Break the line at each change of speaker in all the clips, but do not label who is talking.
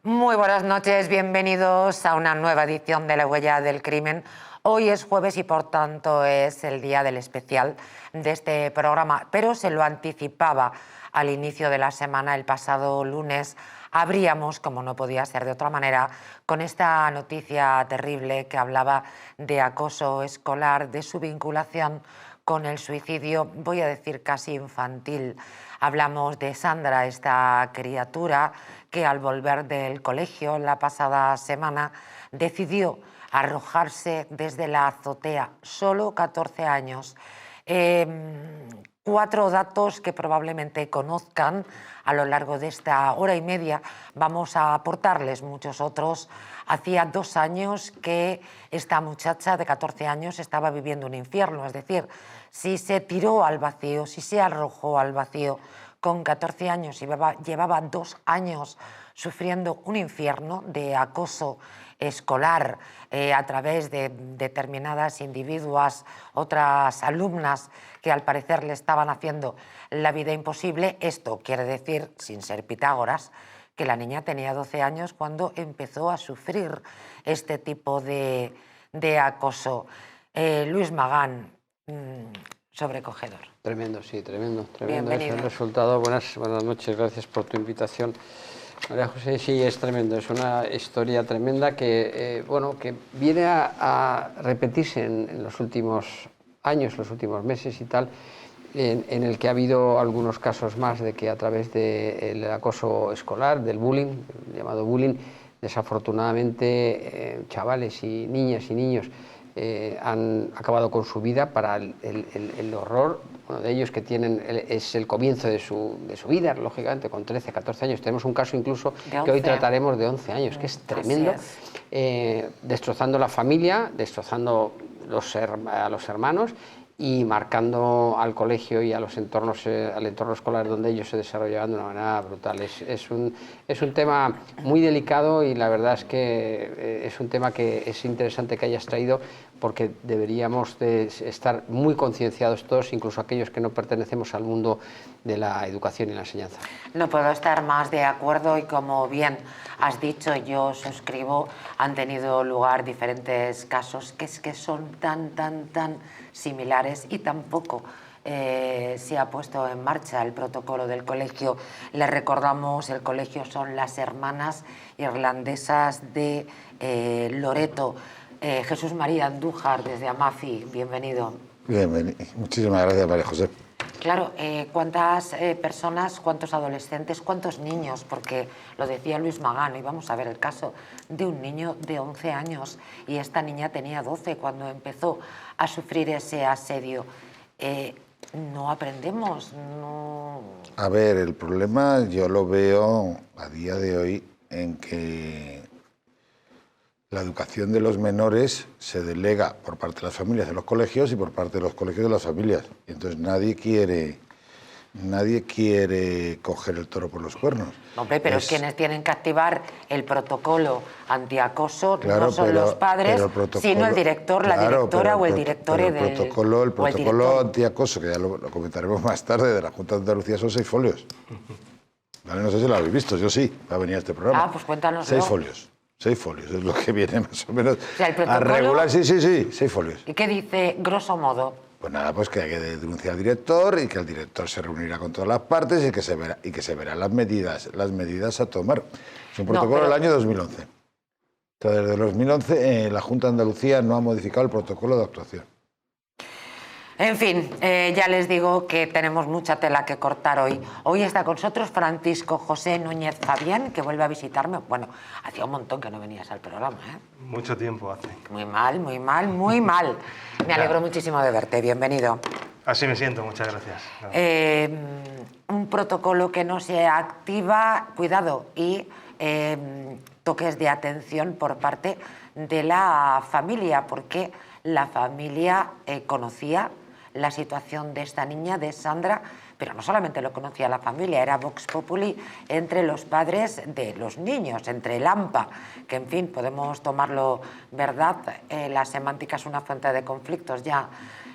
Muy buenas noches, bienvenidos a una nueva edición de La Huella del Crimen. Hoy es jueves y por tanto es el día del especial de este programa, pero se lo anticipaba al inicio de la semana, el pasado lunes. Abríamos, como no podía ser de otra manera, con esta noticia terrible que hablaba de acoso escolar, de su vinculación con el suicidio, voy a decir casi infantil. Hablamos de Sandra, esta criatura que al volver del colegio la pasada semana decidió arrojarse desde la azotea, solo 14 años. 4 datos que probablemente conozcan a lo largo de esta hora y media. Vamos a aportarles muchos otros. Hacía 2 años que esta muchacha de 14 años estaba viviendo un infierno, es decir, si se tiró al vacío, si se arrojó al vacío con 14 años y llevaba 2 años sufriendo un infierno de acoso escolar a través de determinadas individuas, otras alumnas que al parecer le estaban haciendo la vida imposible. Esto quiere decir, sin ser Pitágoras, que la niña tenía 12 años cuando empezó a sufrir este tipo de acoso. Luis Magán, sobrecogedor.
Tremendo, sí, tremendo.
Bienvenido.
Es el resultado. Buenas noches, gracias por tu invitación. María José, sí, es tremendo, es una historia tremenda que, que viene a repetirse en los últimos años, los últimos meses y tal, en el que ha habido algunos casos más de que a través del acoso escolar, del bullying, llamado bullying, desafortunadamente chavales y niñas y niños han acabado con su vida para el horror. Uno de ellos que es el comienzo de su vida, lógicamente, con 13, 14 años. Tenemos un caso incluso que hoy trataremos de 11 años, que es tremendo, destrozando la familia, destrozando a los hermanos y marcando al colegio y a los entornos, al entorno escolar donde ellos se desarrollaban de una manera brutal. Es un tema muy delicado y la verdad es que es un tema que es interesante que hayas traído, porque deberíamos de estar muy concienciados todos, incluso aquellos que no pertenecemos al mundo de la educación y la enseñanza.
No puedo estar más de acuerdo y, como bien has dicho, yo suscribo, han tenido lugar diferentes casos que son tan similares y tampoco se ha puesto en marcha el protocolo del colegio. Les recordamos, el colegio son las Hermanas Irlandesas de Loreto. Jesús María Andújar, desde Amafi, bienvenido.
Bienvenido. Muchísimas gracias, María José.
Claro, ¿cuántas personas, cuántos adolescentes, cuántos niños? Porque lo decía Luis Magán, y vamos a ver el caso de un niño de 11 años y esta niña tenía 12 cuando empezó a sufrir ese asedio. No aprendemos, no...
A ver, el problema yo lo veo a día de hoy en que la educación de los menores se delega por parte de las familias de los colegios y por parte de los colegios de las familias. Y entonces nadie quiere coger el toro por los cuernos.
Hombre, pero quienes tienen que activar el protocolo antiacoso no son los padres, sino el director, la directora o el director del...
El protocolo antiacoso, que ya lo comentaremos más tarde, de la Junta de Andalucía, son 6 folios. ¿Vale? No sé si lo habéis visto, yo sí, va a venir a este programa.
Ah, pues cuéntanoslo.
6 folios. 6 folios, es lo que viene más o menos
o sea, el protocolo,
a regular. Sí, 6 folios.
¿Y qué dice, grosso modo?
Pues nada, pues que hay que denunciar al director y que el director se reunirá con todas las partes y que se verán las medidas a tomar. Es un protocolo del año 2011. Entonces, desde 2011 la Junta de Andalucía no ha modificado el protocolo de actuación.
En fin, ya les digo que tenemos mucha tela que cortar hoy. Hoy está con nosotros Francisco José Núñez Fabián, que vuelve a visitarme. Bueno, hacía un montón que no venías al programa, ¿eh?
Mucho tiempo hace.
Muy mal. Me alegro muchísimo de verte. Bienvenido.
Así me siento, muchas gracias.
Un protocolo que no se activa, cuidado, y toques de atención por parte de la familia, porque la familia conocía la situación de esta niña, de Sandra, pero no solamente lo conocía la familia, era Vox Populi entre los padres de los niños, entre el AMPA, que en fin, podemos tomarlo verdad, la semántica es una fuente de conflictos, ya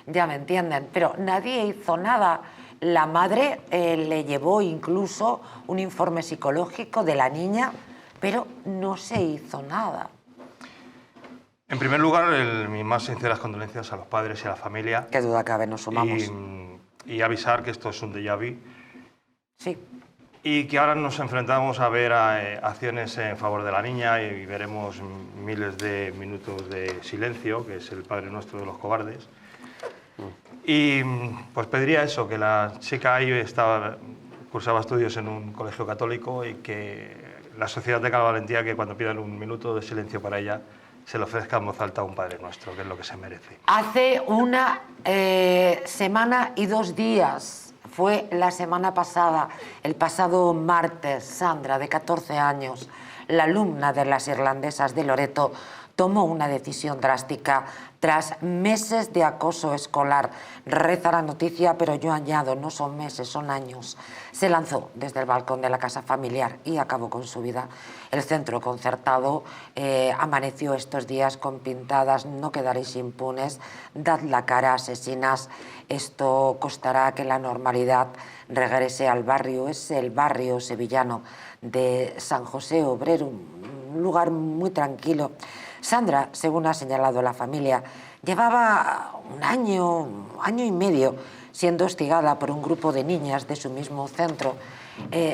me entienden, pero nadie hizo nada. La madre le llevó incluso un informe psicológico de la niña, pero no se hizo nada.
En primer lugar, mis más sinceras condolencias a los padres y a la familia.
Qué duda cabe, nos sumamos.
Y avisar que esto es un déjà vu.
Sí.
Y que ahora nos enfrentamos a ver acciones en favor de la niña y veremos miles de minutos de silencio, que es el Padre Nuestro de los cobardes. Y pues pediría eso, que la chica ahí cursaba estudios en un colegio católico y que la sociedad tenga la valentía que cuando pidan un minuto de silencio para ella se le ofrezca en voz alta a un Padre Nuestro, que es lo que se merece.
Hace una semana y 2 días, fue la semana pasada, el pasado martes, Sandra, de 14 años, la alumna de las irlandesas de Loreto, tomó una decisión drástica tras meses de acoso escolar. Reza la noticia, pero yo añado, no son meses, son años. Se lanzó desde el balcón de la casa familiar y acabó con su vida. El centro concertado amaneció estos días con pintadas: no quedaréis impunes, dad la cara, asesinas. Esto costará que la normalidad regrese al barrio. Es el barrio sevillano de San José Obrero, un lugar muy tranquilo. Sandra, según ha señalado la familia, llevaba un año y medio siendo hostigada por un grupo de niñas de su mismo centro.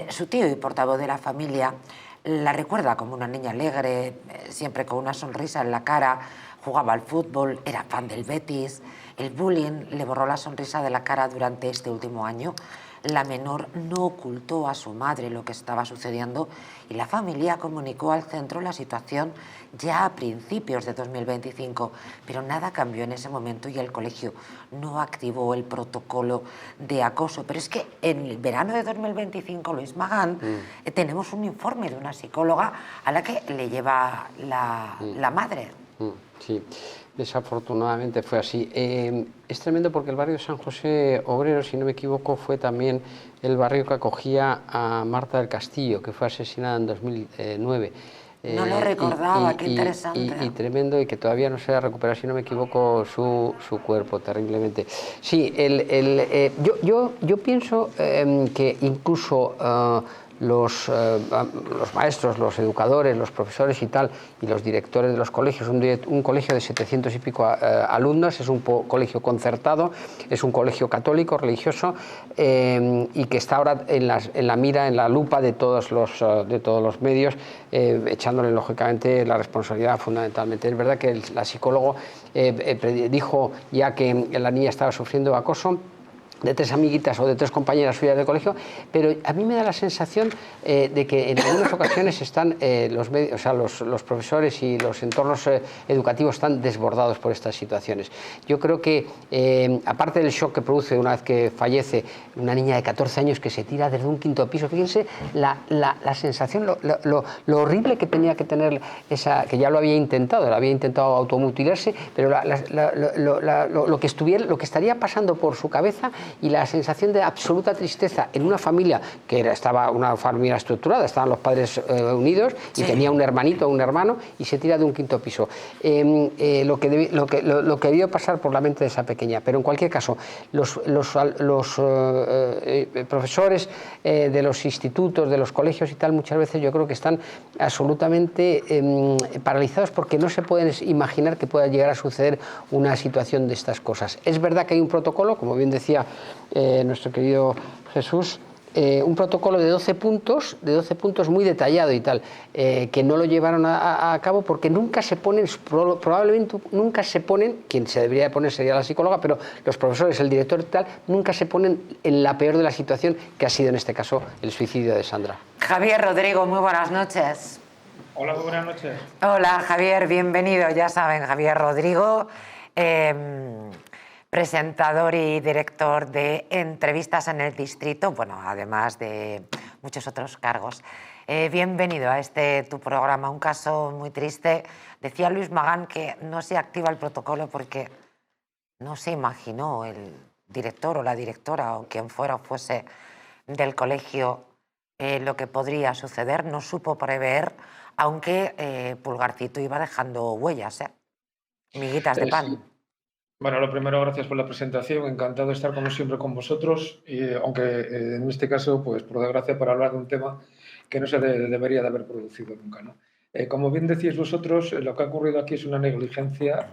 Su tío y portavoz de la familia la recuerda como una niña alegre, siempre con una sonrisa en la cara, jugaba al fútbol, era fan del Betis. El bullying le borró la sonrisa de la cara durante este último año. La menor no ocultó a su madre lo que estaba sucediendo y la familia comunicó al centro la situación ya a principios de 2025, pero nada cambió en ese momento y el colegio no activó el protocolo de acoso. Pero es que en el verano de 2025, Luis Magán, tenemos un informe de una psicóloga a la que le lleva la madre.
Sí. Desafortunadamente fue así. Es tremendo porque el barrio de San José Obrero, si no me equivoco, fue también el barrio que acogía a Marta del Castillo, que fue asesinada en 2009.
No lo recordaba, qué interesante.
Y tremendo, y que todavía no se ha recuperado, si no me equivoco, su cuerpo, terriblemente. Sí, yo pienso que incluso los maestros, los educadores, los profesores y tal, y los directores de los colegios, un colegio de 700 y pico alumnos, es un colegio concertado, es un colegio católico, religioso, y que está ahora en la mira, en la lupa de todos los medios, echándole lógicamente la responsabilidad fundamentalmente. Es verdad que la psicóloga dijo ya que la niña estaba sufriendo acoso de 3 amiguitas o de 3 compañeras suyas del colegio, pero a mí me da la sensación de que en algunas ocasiones están los profesores y los entornos educativos están desbordados por estas situaciones. Yo creo que, aparte del shock que produce una vez que fallece una niña de 14 años que se tira desde un 5.º piso, fíjense la sensación, lo horrible que tenía que tener esa, que ya lo había intentado automutilarse, pero lo que estaría pasando por su cabeza y la sensación de absoluta tristeza en una familia que estaba una familia estructurada, estaban los padres unidos y tenía un hermanito o un hermano y se tira de un 5.º piso. Lo que debió pasar por la mente de esa pequeña, pero en cualquier caso los profesores de los institutos, de los colegios y tal, muchas veces yo creo que están absolutamente paralizados porque no se pueden imaginar que pueda llegar a suceder una situación de estas cosas. Es verdad que hay un protocolo, como bien decía nuestro querido Jesús, un protocolo de 12 puntos muy detallado y tal, que no lo llevaron a cabo porque nunca se ponen, probablemente nunca se ponen, quien se debería de poner sería la psicóloga, pero los profesores, el director y tal, nunca se ponen en la peor de la situación, que ha sido en este caso el suicidio de Sandra.
Javier Rodrigo, muy buenas noches.
Hola, muy buenas noches.
Hola Javier, bienvenido. Ya saben, Javier Rodrigo, presentador y director de Entrevistas en el Distrito, bueno, además de muchos otros cargos. Bienvenido a tu programa. Un caso muy triste. Decía Luis Magán que no se activa el protocolo porque no se imaginó el director o la directora o quien fuese del colegio lo que podría suceder. No supo prever, aunque Pulgarcito iba dejando huellas, miguitas de pan.
Sí. Bueno, lo primero, gracias por la presentación. Encantado de estar como siempre con vosotros, aunque en este caso, pues por desgracia, para hablar de un tema que no se debería de haber producido nunca, ¿no? Como bien decís vosotros, lo que ha ocurrido aquí es una negligencia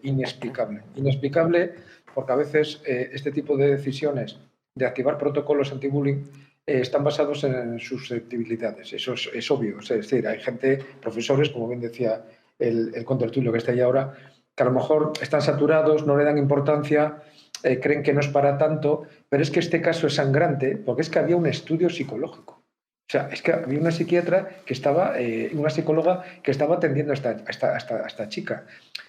inexplicable. Inexplicable porque a veces este tipo de decisiones de activar protocolos anti-bullying están basados en susceptibilidades. Eso es obvio. Es decir, hay gente, profesores, como bien decía el contertulio que está ahí ahora, que a lo mejor están saturados, no le dan importancia, creen que no es para tanto, pero es que este caso es sangrante porque es que había un estudio psicológico. O sea, es que había una psiquiatra que estaba, una psicóloga que estaba atendiendo a esta chica.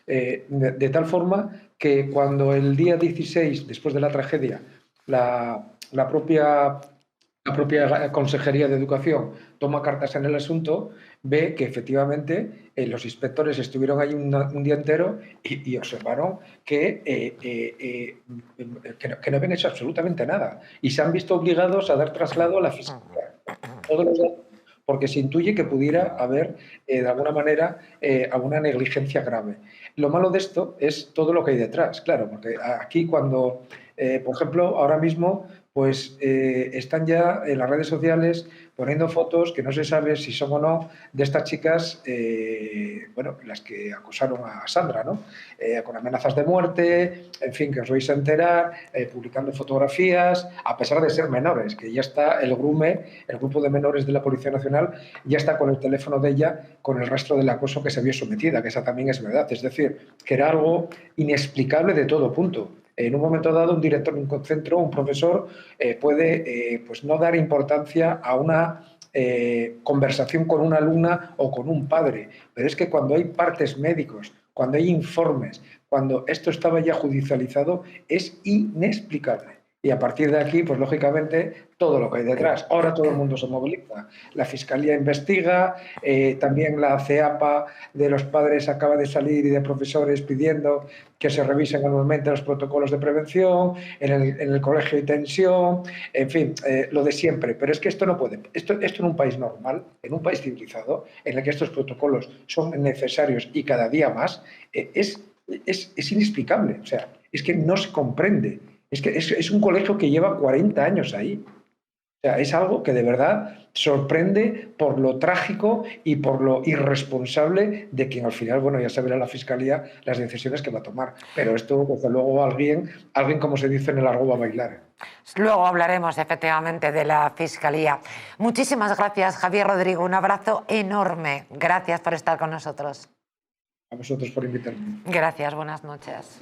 De tal forma que cuando el día 16, después de la tragedia, la propia Consejería de Educación toma cartas en el asunto, ve que efectivamente los inspectores estuvieron ahí un día entero y observaron que no habían hecho absolutamente nada y se han visto obligados a dar traslado a la Fiscalía. Todos los datos, porque se intuye que pudiera haber, de alguna manera, alguna negligencia grave. Lo malo de esto es todo lo que hay detrás, claro, porque aquí cuando, por ejemplo, ahora mismo, pues están ya en las redes sociales poniendo fotos que no se sabe si son o no de estas chicas, bueno, las que acusaron a Sandra, ¿no? Con amenazas de muerte, en fin, que os vais a enterar, publicando fotografías, a pesar de ser menores, que ya está el GRUME, el Grupo de Menores de la Policía Nacional, ya está con el teléfono de ella con el rastro del acoso que se vio sometida, que esa también es verdad. Es decir, que era algo inexplicable de todo punto. En un momento dado, un director de un centro, un profesor, puede pues no dar importancia a una conversación con una alumna o con un padre. Pero es que cuando hay partes médicos, cuando hay informes, cuando esto estaba ya judicializado, es inexplicable. Y a partir de aquí, pues lógicamente, todo lo que hay detrás. Ahora todo el mundo se moviliza. La Fiscalía investiga, también la CEAPA de los padres acaba de salir y de profesores pidiendo que se revisen anualmente los protocolos de prevención, en el colegio hay tensión, en fin, lo de siempre. Pero es que esto no puede. Esto en un país normal, en un país civilizado, en el que estos protocolos son necesarios y cada día más, es inexplicable. O sea, es que no se comprende. Es que es un colegio que lleva 40 años ahí. O sea, es algo que de verdad sorprende por lo trágico y por lo irresponsable de quien al final, bueno, ya sabrá la Fiscalía las decisiones que va a tomar. Pero esto, desde luego, alguien como se dice en el argot, va a bailar.
Luego hablaremos efectivamente de la Fiscalía. Muchísimas gracias, Javier Rodrigo. Un abrazo enorme. Gracias por estar con nosotros.
A vosotros por invitarme.
Gracias, buenas noches.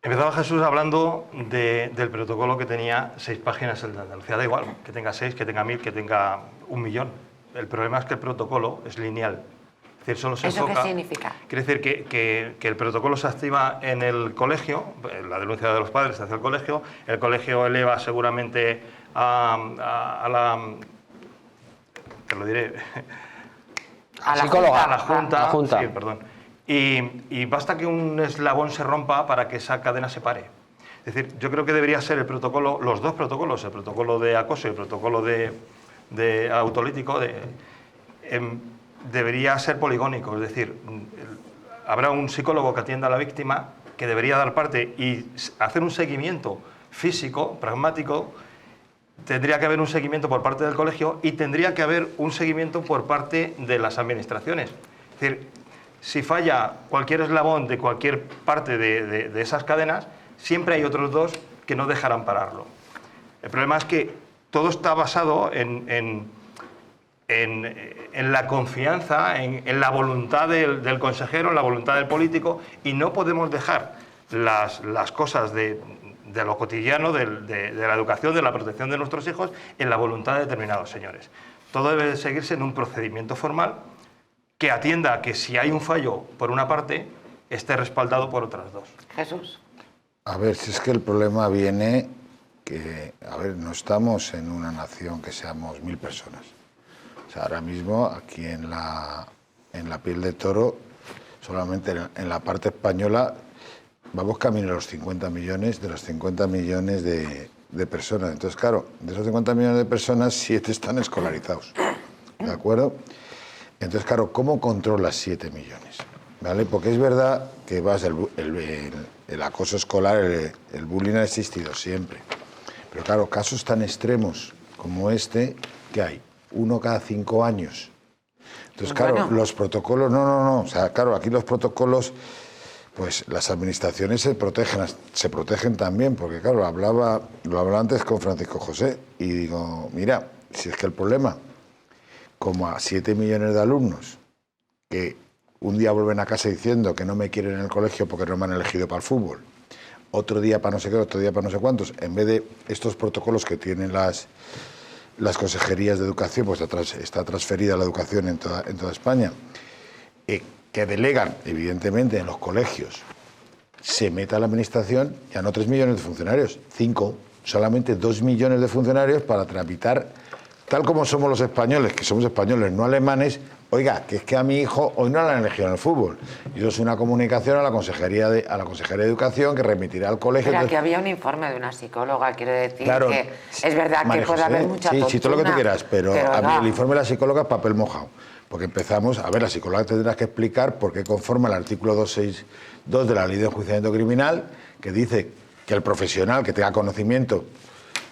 Empezaba Jesús hablando del protocolo que tenía 6 páginas el de Andalucía. Da igual, que tenga 6, que tenga 1000, que tenga 1.000.000. El problema es que el protocolo es lineal. Es decir, solo se
¿Eso
enfoca,
qué significa?
Quiere decir que el protocolo se activa en el colegio, la denuncia de los padres se hace al colegio, el colegio eleva seguramente a la... te lo diré...
A la
psicóloga,
a la Junta.
La Junta.
Sí, perdón. Y basta que un eslabón se rompa para que esa cadena se pare. Es decir, yo creo que debería ser el protocolo, los dos protocolos, el protocolo de acoso y el protocolo de autolítico, debería ser poligónico. Es decir, habrá un psicólogo que atienda a la víctima que debería dar parte y hacer un seguimiento físico, pragmático. Tendría que haber un seguimiento por parte del colegio y tendría que haber un seguimiento por parte de las administraciones. Es decir, si falla cualquier eslabón de cualquier parte de esas cadenas, siempre hay otros dos que no dejarán pararlo. El problema es que todo está basado en la confianza, en la voluntad del consejero, en la voluntad del político, y no podemos dejar las cosas de lo cotidiano, de la educación, de la protección de nuestros hijos, en la voluntad de determinados señores. Todo debe seguirse en un procedimiento formal que atienda a que si hay un fallo por una parte, esté respaldado por otras dos.
Jesús.
A ver, si es que el problema viene que, a ver, no estamos en una nación que seamos 1000 personas. sea, ahora mismo aquí en la piel de toro, solamente en la parte española, vamos camino a los 50 millones, de los 50 millones de personas. Entonces, claro, de esos 50 millones de personas, 7 están escolarizados. ¿De acuerdo? Entonces, claro, ¿cómo controlas 7 millones? ¿Vale? Porque es verdad que el acoso escolar, el bullying ha existido siempre. Pero claro, casos tan extremos como este, ¿qué hay? 1 cada 5 años. Entonces, claro,
Bueno.
los protocolos, no. O sea, claro, aquí los protocolos, pues las administraciones se protegen también, porque claro, lo hablaba antes con Francisco José y digo, mira, si es que el problema, como a 7 millones de alumnos que un día vuelven a casa diciendo que no me quieren en el colegio porque no me han elegido para el fútbol, otro día para no sé qué, otro día para no sé cuántos, en vez de estos protocolos que tienen las consejerías de educación, pues está transferida la educación en toda España, que delegan, evidentemente, en los colegios, se meta la administración, ya no 3 millones de funcionarios, 5, solamente 2 millones de funcionarios para tramitar, tal como somos los españoles, que somos españoles, no alemanes. Oiga, que es que a mi hijo hoy no lo han elegido en el fútbol. Y eso es una comunicación a la Consejería de Educación que remitirá al colegio.
Pero aquí había un informe de una psicóloga, quiero decir,
Claro,
que es verdad
María
que puede
José,
haber mucha
sí,
tontuna.
sí, todo lo que tú quieras, pero a mí
no.
el informe de la psicóloga es papel mojado. Porque empezamos, a ver, la psicóloga tendrá que explicar por qué conforma el artículo 262 de la Ley de Enjuiciamiento Criminal, que dice que el profesional que tenga conocimiento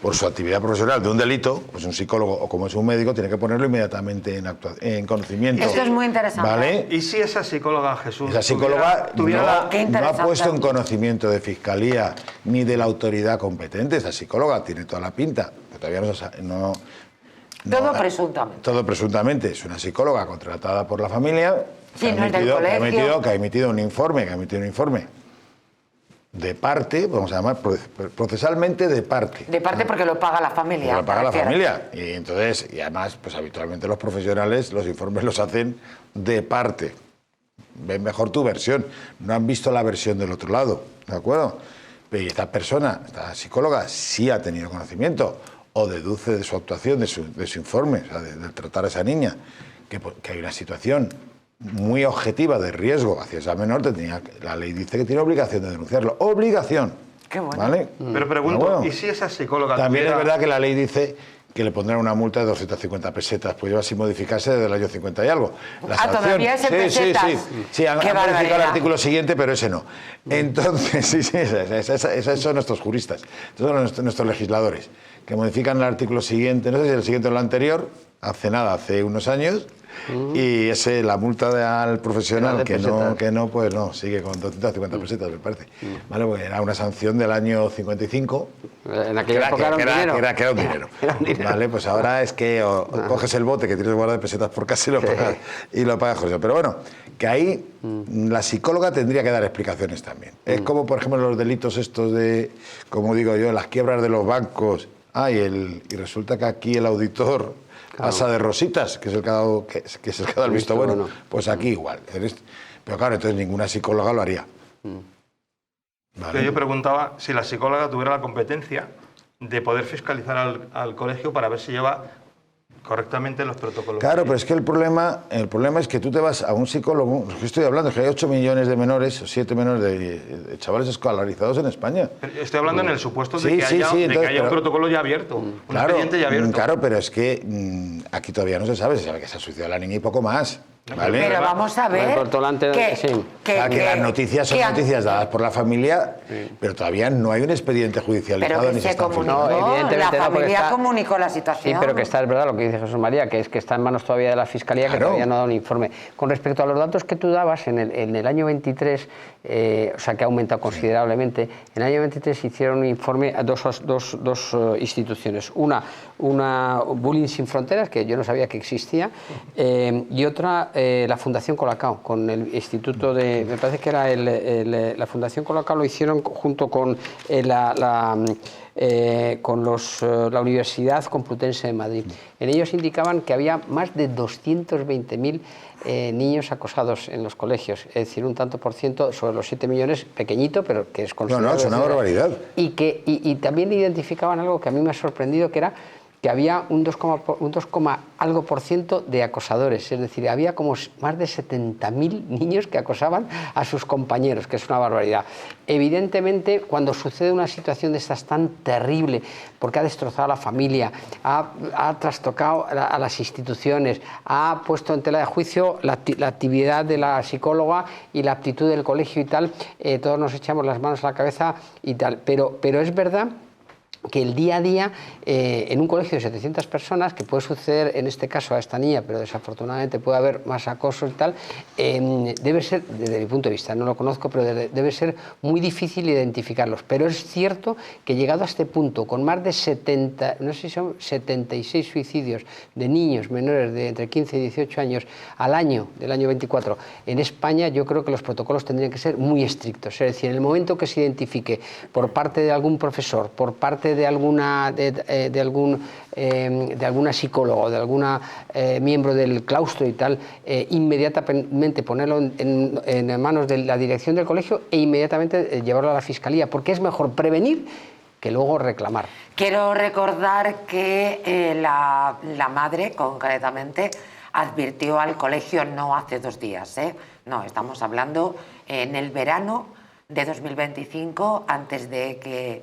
por su actividad profesional de un delito, pues un psicólogo o como es un médico, tiene que ponerlo inmediatamente en conocimiento.
Esto es muy interesante.
¿Vale?
¿Y si esa psicóloga, Jesús,
Esa psicóloga
Qué
no ha
interesante.
puesto en conocimiento de Fiscalía ni de la autoridad competente? Esa psicóloga tiene toda la pinta, pero todavía no
Todo presuntamente.
Todo presuntamente. Es una psicóloga contratada por la familia
Sí, no es del colegio.
que ha emitido un informe de parte, vamos a llamar procesalmente de parte.
De parte porque lo paga la familia.
Porque lo paga la
¿te refieres?
familia. Y entonces, y además, pues habitualmente los profesionales los informes los hacen de parte. Ven mejor tu versión. No han visto la versión del otro lado. ¿De acuerdo? Pero esta persona, esta psicóloga, sí ha tenido conocimiento o deduce de su actuación, de su informe, o sea, de tratar a esa niña, que hay una situación muy objetiva de riesgo hacia esa menor, la ley dice que tiene obligación de denunciarlo. ¡Obligación!
Qué bueno.
¿Vale?
Pero pregunto,
Bueno.
¿y si esa psicóloga
También
tuviera...
es verdad que la ley dice que le pondrán una multa de 250 pesetas, pues lleva sin modificarse desde el año 50 y algo. La sanción-
todavía es en pesetas.
Sí, han
Qué
modificado el
barbaridad.
artículo siguiente, pero ese no. Entonces, esos son nuestros juristas, esos son nuestros legisladores, que modifican el artículo siguiente, no sé si el siguiente o el anterior, hace unos años, y la multa al profesional
Era de
que no, pues no, sigue con 250 pesetas, me parece. ¿Vale? Porque era una sanción del año 55.
En aquella época era un dinero.
Que era un dinero.
Era un dinero.
Vale, pues ahora es que coges el bote que tienes guardado de pesetas por casa y lo pagas, José. Pero bueno, que ahí la psicóloga tendría que dar explicaciones también. Es como, por ejemplo, los delitos estos de, como digo yo, las quiebras de los bancos. Y resulta que aquí el auditor pasa de rositas, que es el que ha dado, el visto bueno. Pues aquí igual. Pero claro, entonces ninguna psicóloga lo haría. ¿Vale?
Yo preguntaba si la psicóloga tuviera la competencia de poder fiscalizar al colegio para ver si lleva correctamente los protocolos.
Claro, pero es que el problema es que tú te vas a un psicólogo, lo que estoy hablando es que hay 8 millones de menores, o 7 menores de chavales escolarizados en España.
Pero estoy hablando en el supuesto de
Sí,
que
sí,
haya,
sí, entonces,
de que haya un
pero-
protocolo ya abierto, un expediente ya abierto.
Claro, pero es que aquí todavía no se sabe que se ha suicidado la niña y poco más. ¿Vale?
Pero vamos a ver
El portolante, sí.
Que las noticias son noticias dadas por la familia, pero todavía no hay un expediente judicializado
Pero que
ni se
se
están
comunicó,
No, evidentemente
la
no, porque
familia
está-
comunicó la
Sí,
situación.
pero que está, es verdad lo que dice Jesús María, que es que está en manos todavía de la Fiscalía, que
Claro.
todavía no ha dado un informe. Con respecto a los datos que tú dabas, en el año 23, o sea que ha aumentado considerablemente, en el año 23 hicieron un informe a dos instituciones. Una Bullying Sin Fronteras, que yo no sabía que existía, y otra la Fundación Colacao, con el Instituto de... Me parece que era la Fundación Colacao, lo hicieron junto con la Universidad Complutense de Madrid. En ellos indicaban que había más de 220.000 niños acosados en los colegios, es decir, un tanto por ciento sobre los 7 millones, pequeñito, pero que es considerable.
es una barbaridad.
Y también identificaban algo que a mí me ha sorprendido, que era que había un 2, algo por ciento de acosadores, es decir, había como más de 70.000 niños que acosaban a sus compañeros, que es una barbaridad. Evidentemente, cuando sucede una situación de estas tan terrible, porque ha destrozado a la familia, ha trastocado a las instituciones, ha puesto en tela de juicio la actividad de la psicóloga y la aptitud del colegio y tal, todos nos echamos las manos a la cabeza y tal, pero es verdad que el día a día en un colegio de 700 personas, que puede suceder en este caso a esta niña, pero desafortunadamente puede haber más acoso y tal, debe ser, desde mi punto de vista, no lo conozco, pero debe ser muy difícil identificarlos. Pero es cierto que llegado a este punto, con más de 70, no sé si son 76 suicidios de niños menores de entre 15 y 18 años al año, del año 24, en España, yo creo que los protocolos tendrían que ser muy estrictos. Es decir, en el momento que se identifique por parte de algún profesor, por parte de alguna psicóloga o de alguna miembro del claustro y tal, inmediatamente ponerlo en manos de la dirección del colegio e inmediatamente llevarlo a la fiscalía, porque es mejor prevenir que luego reclamar.
Quiero recordar que la madre, concretamente, advirtió al colegio no hace 2 días, no, estamos hablando en el verano de 2025, antes de que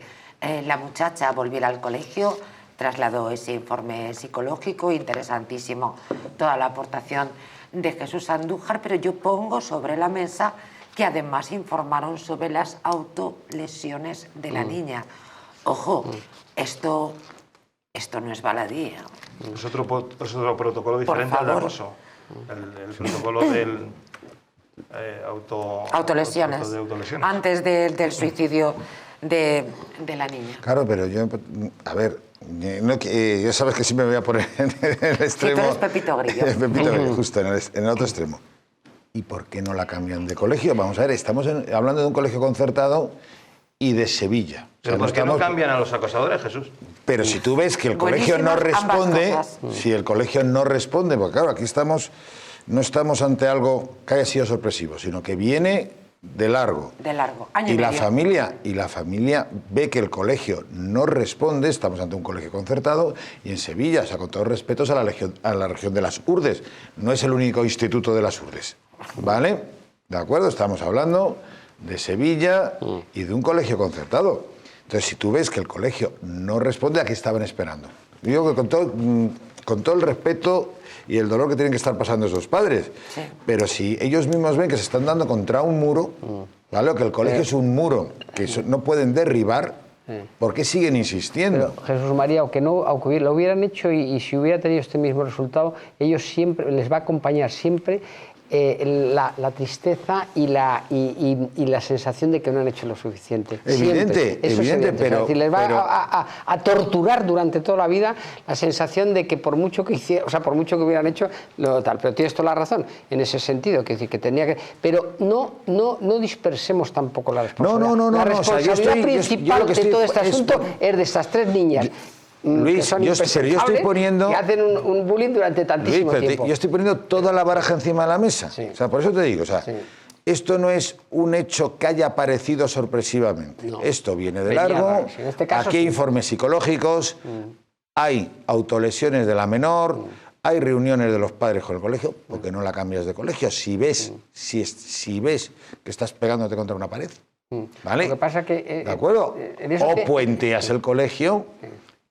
la muchacha volviera al colegio, trasladó ese informe psicológico, interesantísimo toda la aportación de Jesús Andújar, pero yo pongo sobre la mesa que además informaron sobre las autolesiones de la niña. Ojo, esto no es baladí.
Es otro protocolo diferente al de acoso. El protocolo del
autolesiones. Antes del suicidio de la niña.
Claro, pero yo, a ver, ya sabes que siempre me voy a poner en el extremo.
Sí, tú eres Pepito Grillo.
Pepito Grillo, justo en el otro extremo. ¿Y por qué no la cambian de colegio? Vamos a ver, estamos hablando de un colegio concertado y de Sevilla.
¿Pero por qué no cambian a los acosadores, Jesús?
Pero si tú ves que el colegio no responde, si el colegio no responde, porque claro, aquí no estamos ante algo que haya sido sorpresivo, sino que viene de largo.
De largo, año y
medio. La familia ve que el colegio no responde, estamos ante un colegio concertado, y en Sevilla, o sea, con todos respetos a la región de las Urdes, no es el único instituto de las Urdes, ¿vale? ¿De acuerdo? Estamos hablando de Sevilla y de un colegio concertado. Entonces, si tú ves que el colegio no responde, ¿a qué estaban esperando? Digo que con todo el respeto y el dolor que tienen que estar pasando esos padres, sí. Pero si ellos mismos ven que se están dando contra un muro, ¿vale? O que el colegio es un muro que no pueden derribar, ¿por qué siguen insistiendo?
Pero, Jesús María, aunque lo hubieran hecho y si hubiera tenido este mismo resultado, ellos siempre les va a acompañar siempre la tristeza y la sensación de que no han hecho lo suficiente.
Evidente, evidente, pero...
Es decir, les va a torturar durante toda la vida la sensación de que por mucho que hicieran, o sea, por mucho que hubieran hecho, lo tal. Pero tienes toda la razón en ese sentido, que tenía que... Pero no dispersemos tampoco la responsabilidad.
No.
La responsabilidad principal de todo este asunto es de estas 3 niñas.
Luis, yo estoy poniendo...
que hacen un bullying durante tantísimo tiempo.
Yo estoy poniendo toda la baraja encima de la mesa. Sí. O sea, por eso te digo, o sea, esto no es un hecho que haya aparecido sorpresivamente. No. Esto viene de largo,
en este caso,
aquí hay informes psicológicos, hay autolesiones de la menor, hay reuniones de los padres con el colegio, ¿por qué no la cambias de colegio? Si ves que estás pegándote contra una pared, ¿vale?
Lo que pasa que...
¿De acuerdo? O puenteas el colegio...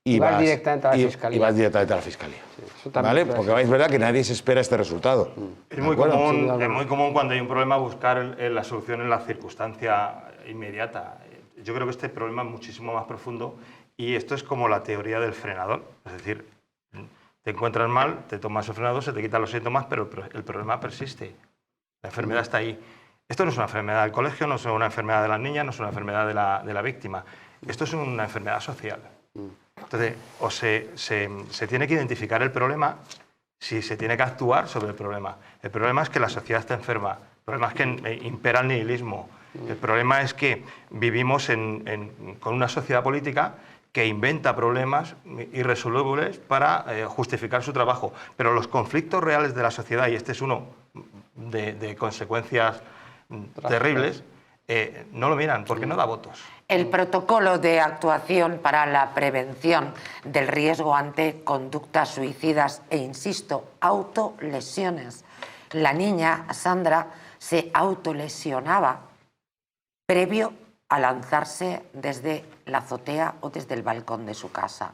Y vas
directamente a la fiscalía.
Y vas directamente a la fiscalía. Sí, ¿vale? Porque es verdad que nadie se espera este resultado.
Es muy común cuando hay un problema buscar la solución en la circunstancia inmediata. Yo creo que este problema es muchísimo más profundo y esto es como la teoría del frenador. Es decir, te encuentras mal, te tomas el frenador, se te quitan los síntomas, pero el problema persiste. La enfermedad está ahí. Esto no es una enfermedad del colegio, no es una enfermedad de las niñas, no es una enfermedad de la víctima. Esto es una enfermedad social. Entonces, o se tiene que identificar el problema, si se tiene que actuar sobre el problema. El problema es que la sociedad está enferma, el problema es que impera el nihilismo, el problema es que vivimos con una sociedad política que inventa problemas irresolubles para justificar su trabajo. Pero los conflictos reales de la sociedad, y este es uno de consecuencias terribles, no lo miran porque no da votos.
El protocolo de actuación para la prevención del riesgo ante conductas suicidas e, insisto, autolesiones. La niña, Sandra, se autolesionaba previo a lanzarse desde la azotea o desde el balcón de su casa.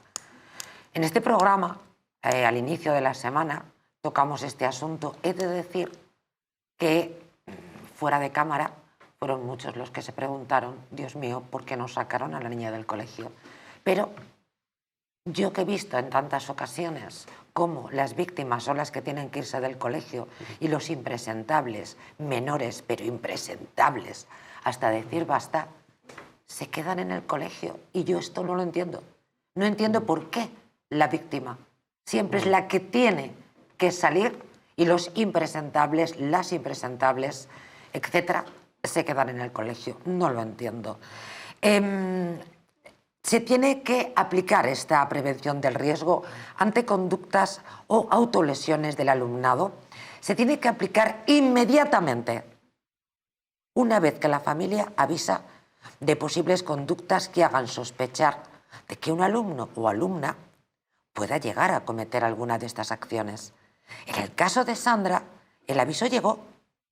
En este programa, al inicio de la semana, tocamos este asunto. He de decir que, fuera de cámara, fueron muchos los que se preguntaron, Dios mío, ¿por qué no sacaron a la niña del colegio? Pero yo que he visto en tantas ocasiones cómo las víctimas son las que tienen que irse del colegio y los impresentables, menores pero impresentables, hasta decir basta, se quedan en el colegio. Y yo esto no lo entiendo. No entiendo por qué la víctima siempre es la que tiene que salir y los impresentables, las impresentables, etcétera, se quedan en el colegio. No lo entiendo. Se tiene que aplicar esta prevención del riesgo ante conductas o autolesiones del alumnado. Se tiene que aplicar inmediatamente, una vez que la familia avisa de posibles conductas que hagan sospechar de que un alumno o alumna pueda llegar a cometer alguna de estas acciones. En el caso de Sandra, el aviso llegó,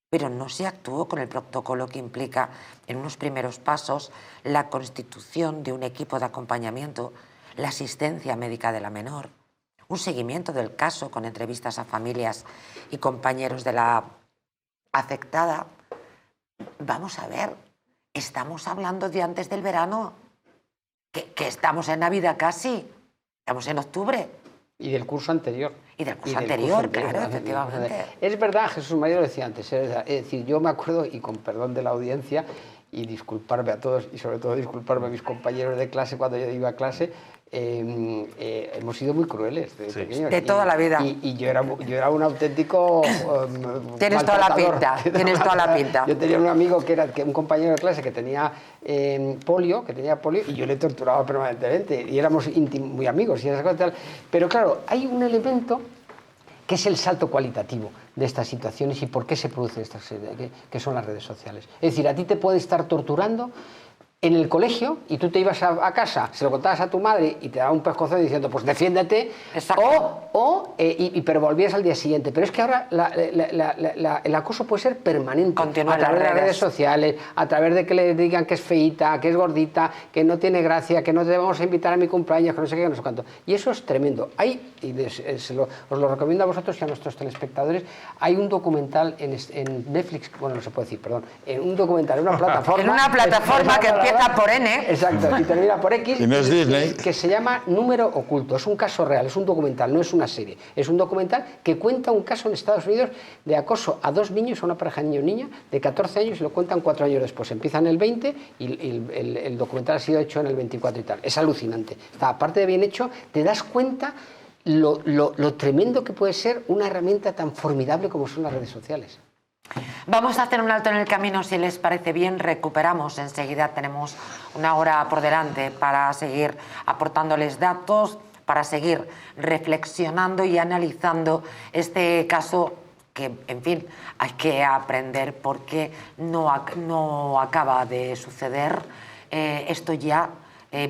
pero no se actuó con el protocolo que implica, en unos primeros pasos, la constitución de un equipo de acompañamiento, la asistencia médica de la menor, un seguimiento del caso con entrevistas a familias y compañeros de la afectada. Vamos a ver, estamos hablando de antes del verano, que estamos en Navidad casi, estamos en octubre.
Y del curso anterior.
Y del curso anterior, claro, efectivamente.
Es verdad, Jesús María lo decía antes, es decir, yo me acuerdo, y con perdón de la audiencia, y disculparme a todos, y sobre todo disculparme a mis compañeros de clase cuando yo iba a clase, hemos sido muy crueles de pequeños.
De toda la vida.
Y yo era un auténtico
Tienes toda la pinta, tienes toda la pinta.
Yo tenía un amigo un compañero de clase que tenía polio, y yo le torturaba permanentemente, y éramos muy amigos, y esas cosas tal. Pero claro, hay un elemento que es el salto cualitativo de estas situaciones y por qué se producen estas, que son las redes sociales. Es decir, a ti te puede estar torturando en el colegio y tú te ibas a casa, se lo contabas a tu madre y te daba un pescozo diciendo, pues defiéndete, pero volvías al día siguiente. Pero es que ahora el acoso puede ser permanente.
Continúa
a través de las redes sociales, a través de que le digan que es feíta, que es gordita, que no tiene gracia, que no te vamos a invitar a mi cumpleaños, que no sé qué, que no sé cuánto. Y eso es tremendo. Os lo recomiendo a vosotros y a nuestros telespectadores. Hay un documental en Netflix, bueno, no se puede decir, perdón, en una plataforma.
En una plataforma que empieza por N.
Exacto, y termina por X.
Y no es Disney.
Que se llama Número Oculto. Es un caso real, es un documental, no es una serie. Es un documental que cuenta un caso en Estados Unidos de acoso a dos niños, a una pareja niño-niña, de 14 años, y lo cuentan 4 años después. Empieza en el 20 y el documental ha sido hecho en el 24 y tal. Es alucinante. Está, aparte de bien hecho, te das cuenta lo tremendo que puede ser una herramienta tan formidable como son las redes sociales.
Vamos a hacer un alto en el camino, si les parece bien. Recuperamos enseguida, tenemos una hora por delante para seguir aportándoles datos, para seguir reflexionando y analizando este caso que, en fin, hay que aprender porque no acaba de suceder. Esto ya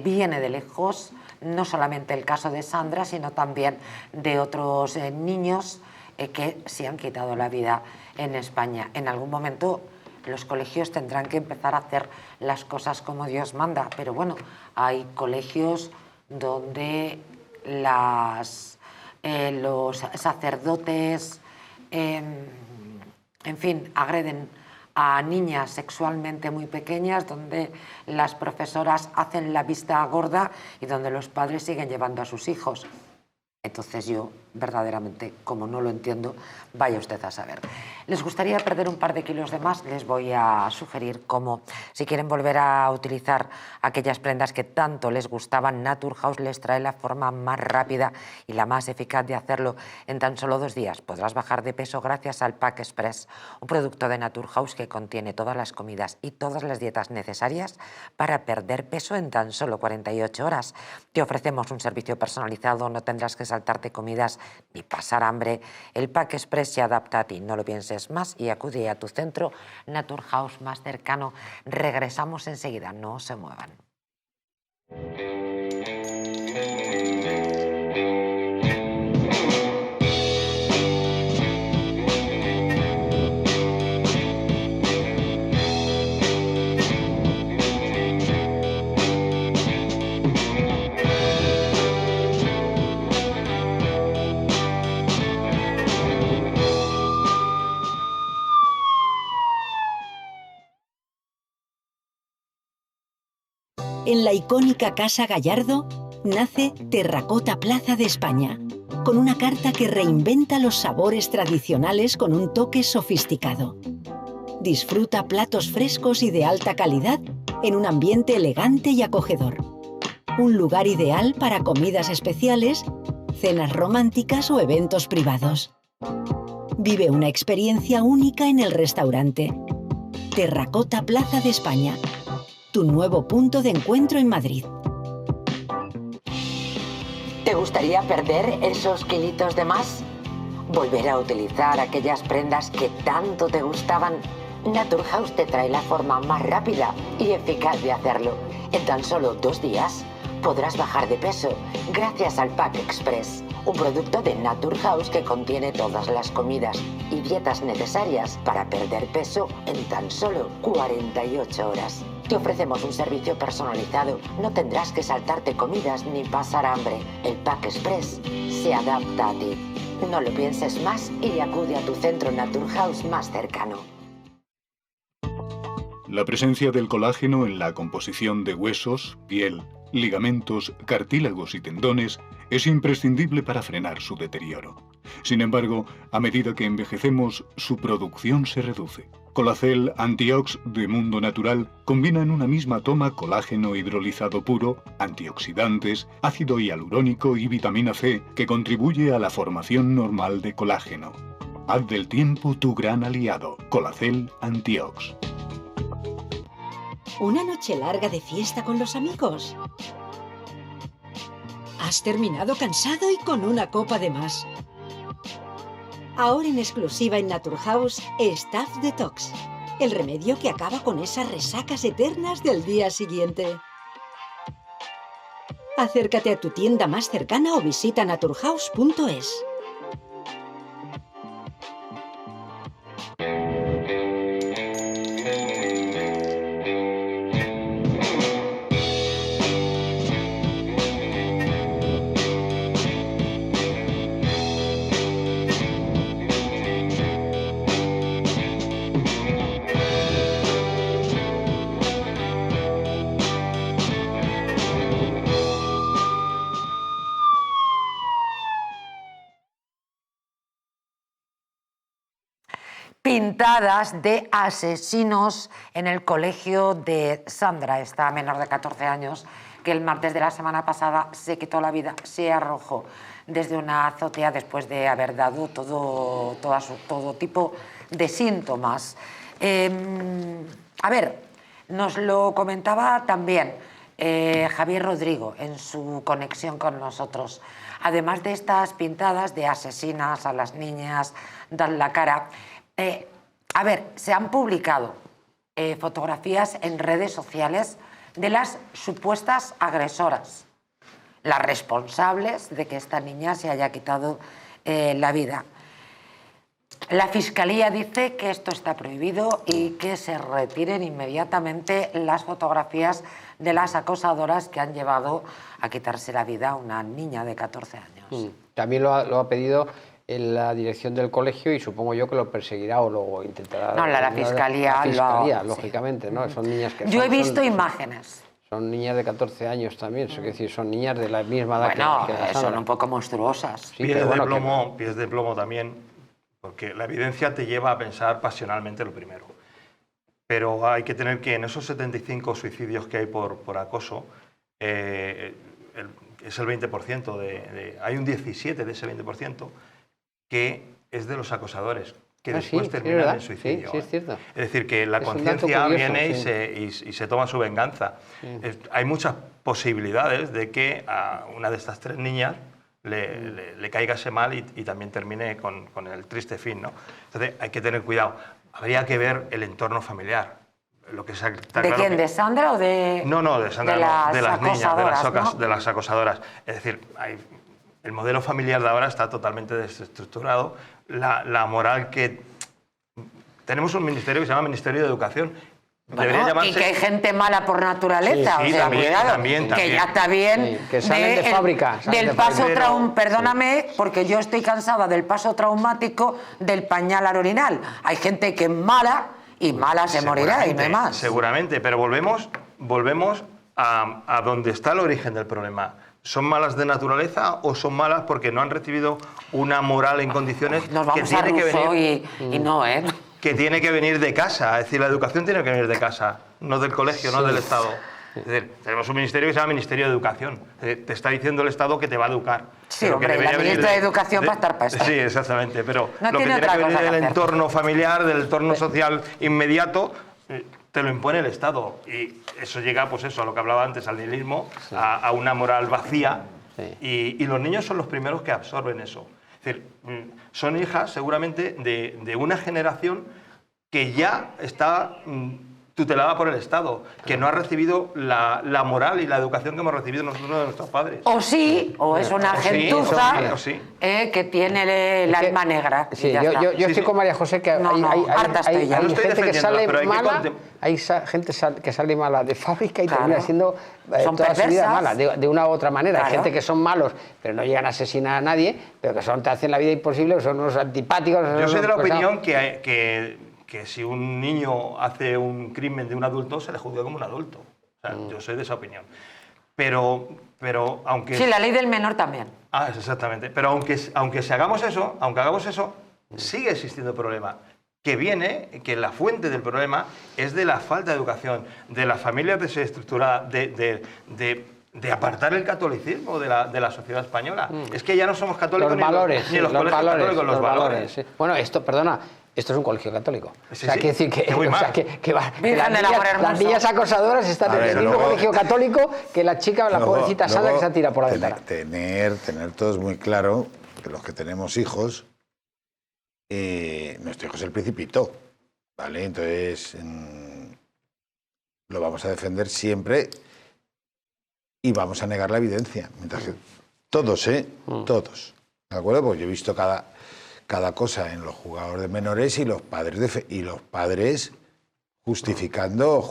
viene de lejos, no solamente el caso de Sandra, sino también de otros niños que se han quitado la vida en España. En algún momento los colegios tendrán que empezar a hacer las cosas como Dios manda, pero bueno, hay colegios donde los sacerdotes, en fin, agreden a niñas sexualmente muy pequeñas, donde las profesoras hacen la vista gorda y donde los padres siguen llevando a sus hijos. Entonces yo, verdaderamente, como no lo entiendo, vaya usted a saber. ¿Les gustaría perder un par de kilos de más? Les voy a sugerir cómo, si quieren volver a utilizar aquellas prendas que tanto les gustaban, Naturhaus les trae la forma más rápida y la más eficaz de hacerlo en tan solo 2 días. Podrás bajar de peso gracias al Pack Express, un producto de Naturhaus que contiene todas las comidas y todas las dietas necesarias para perder peso en tan solo 48 horas. Te ofrecemos un servicio personalizado, no tendrás que salir saltarte comidas ni pasar hambre, el Pack Express se adapta a ti. No lo pienses más y acude a tu centro Naturhaus más cercano. Regresamos enseguida, no se muevan.
En la icónica Casa Gallardo nace Terracota Plaza de España, con una carta que reinventa los sabores tradicionales con un toque sofisticado. Disfruta platos frescos y de alta calidad en un ambiente elegante y acogedor. Un lugar ideal para comidas especiales, cenas románticas o eventos privados. Vive una experiencia única en el restaurante. Terracota Plaza de España, tu nuevo punto de encuentro en Madrid.
¿Te gustaría perder esos kilitos de más? ¿Volver a utilizar aquellas prendas que tanto te gustaban? Naturhaus te trae la forma más rápida y eficaz de hacerlo. En tan solo 2 días podrás bajar de peso gracias al Pack Express, un producto de Naturhaus que contiene todas las comidas y dietas necesarias para perder peso en tan solo 48 horas. Te ofrecemos un servicio personalizado. No tendrás que saltarte comidas ni pasar hambre. El Pack Express se adapta a ti. No lo pienses más y acude a tu centro Naturhaus más cercano.
La presencia del colágeno en la composición de huesos, piel, ligamentos, cartílagos y tendones es imprescindible para frenar su deterioro. Sin embargo, a medida que envejecemos, su producción se reduce. Colacel Antiox de Mundo Natural combina en una misma toma colágeno hidrolizado puro, antioxidantes, ácido hialurónico y vitamina C que contribuye a la formación normal de colágeno. Haz del tiempo tu gran aliado. Colacel Antiox.
¿Una noche larga de fiesta con los amigos? ¿Has terminado cansado y con una copa de más? Ahora en exclusiva en Naturhaus, Staff Detox, el remedio que acaba con esas resacas eternas del día siguiente. Acércate a tu tienda más cercana o visita naturhaus.es.
Pintadas de asesinos en el colegio de Sandra, esta menor de 14 años, que el martes de la semana pasada se quitó la vida, se arrojó desde una azotea después de haber dado todo tipo de síntomas. A ver, nos lo comentaba también Javier Rodrigo en su conexión con nosotros. Además de estas pintadas de asesinas a las niñas, dan la cara. A ver, se han publicado fotografías en redes sociales de las supuestas agresoras, las responsables de que esta niña se haya quitado la vida. La Fiscalía dice que esto está prohibido y que se retiren inmediatamente las fotografías de las acosadoras que han llevado a quitarse la vida a una niña de 14 años.
También lo ha pedido en la dirección del colegio y supongo yo que lo perseguirá o lo intentará.
No, la Fiscalía,
lógicamente, ¿no? Son niñas que
yo he visto imágenes.
Son niñas de 14 años también, es decir, son niñas de la misma edad que la Sandra.
Son un poco monstruosas.
Sí,
pies de plomo también, porque la evidencia te lleva a pensar pasionalmente lo primero. Pero hay que tener que en esos 75 suicidios que hay por acoso, es el 20%, hay un 17% de ese 20% que es de los acosadores, que después terminan en suicidio.
Sí, es cierto.
Es decir, que la conciencia viene y se toma su venganza. Hay muchas posibilidades de que a una de estas 3 niñas le caiga ese mal y también termine con el triste fin, ¿no? Entonces hay que tener cuidado. Habría que ver el entorno familiar. Lo que está
¿De
claro
quién?
que...
¿De Sandra o de...?
No, de Sandra,
de
de las niñas,
¿no?
de las acosadoras. Es decir, el modelo familiar de ahora está totalmente desestructurado. La moral que... Tenemos un ministerio que se llama Ministerio de Educación.
Bueno, y que hay gente mala por naturaleza,
Sí,
o sea,
también,
cuidado,
también.
que ya está bien.
Sí, que salen de fábrica, salen
Del
de
paso
fábrica.
perdóname, porque yo estoy cansada del paso traumático del pañal al orinal. Hay gente que es mala y mala se morirá y no hay más.
Seguramente, pero volvemos a donde está el origen del problema. ¿Son malas de naturaleza o son malas porque no han recibido una moral en condiciones
Nos
que
vamos a
tiene que
Rousseau
venir?
y no, ¿eh?
Que tiene que venir de casa, es decir, la educación tiene que venir de casa, no del colegio, no del Estado. Es decir, tenemos un ministerio que se llama Ministerio de Educación. Te está diciendo el Estado que te va a educar.
Sí,
pero que
hombre, la
debería venir
ministra de Educación va a estar para esto.
Sí, exactamente, pero
No
lo que
tiene
tiene
otra
que venir
cosa que
del
hacer.
entorno familiar, del entorno social inmediato, te lo impone el Estado. Y eso llega, pues eso, a lo que hablaba antes, al nihilismo, a una moral vacía.
Sí.
Y los niños son los primeros que absorben eso. Es decir, son hijas seguramente de una generación que ya está tutelada por el Estado, que no ha recibido la moral y la educación que hemos recibido nosotros de nuestros padres.
O sí, o es una
O sí,
gentuza
o sí.
Que tiene el alma negra. y
Sí,
ya está.
yo estoy
sí.
con María José, que
No, no, harta estoy ya.
No estoy
gente que
defendiéndola,
sale
pero hay que
mala,
hay
que sale mala de fábrica y
Claro.
termina siendo
Son
toda su vida
perversas.
mala, de una u otra manera.
Claro.
Hay gente que son malos, pero no llegan a asesinar a nadie, pero que te hacen la vida imposible, son unos antipáticos.
Yo soy de la
pues,
opinión que si un niño hace un crimen de un adulto, se le juzga como un adulto. O sea, yo soy de esa opinión. Pero aunque...
Sí, la ley del menor también.
Exactamente. Pero aunque hagamos eso, sigue existiendo el problema. Que la fuente del problema es de la falta de educación, de las familias desestructuradas, de apartar el catolicismo de la sociedad española. Es que ya no somos católicos
los valores,
ni los colegios católicos, los valores.
sí. Bueno, esto es un colegio católico.
Sí,
o sea,
sí,
quiere decir que,
que muy
o sea,
mal.
que
Virgen del amor hermoso.
las niñas acosadoras están
A
en
ver,
el mismo
luego-
colegio católico que la chica, la
Luego-
pobrecita Sandra,
luego
que se ha tirado por la ventana.
Tener todos muy claro que los que tenemos hijos, nuestro hijo es el Principito, ¿vale? Entonces, lo vamos a defender siempre y vamos a negar la evidencia. Mientras que todos, todos, ¿de acuerdo? Porque yo he visto cada cosa en los jugadores de menores y los padres justificando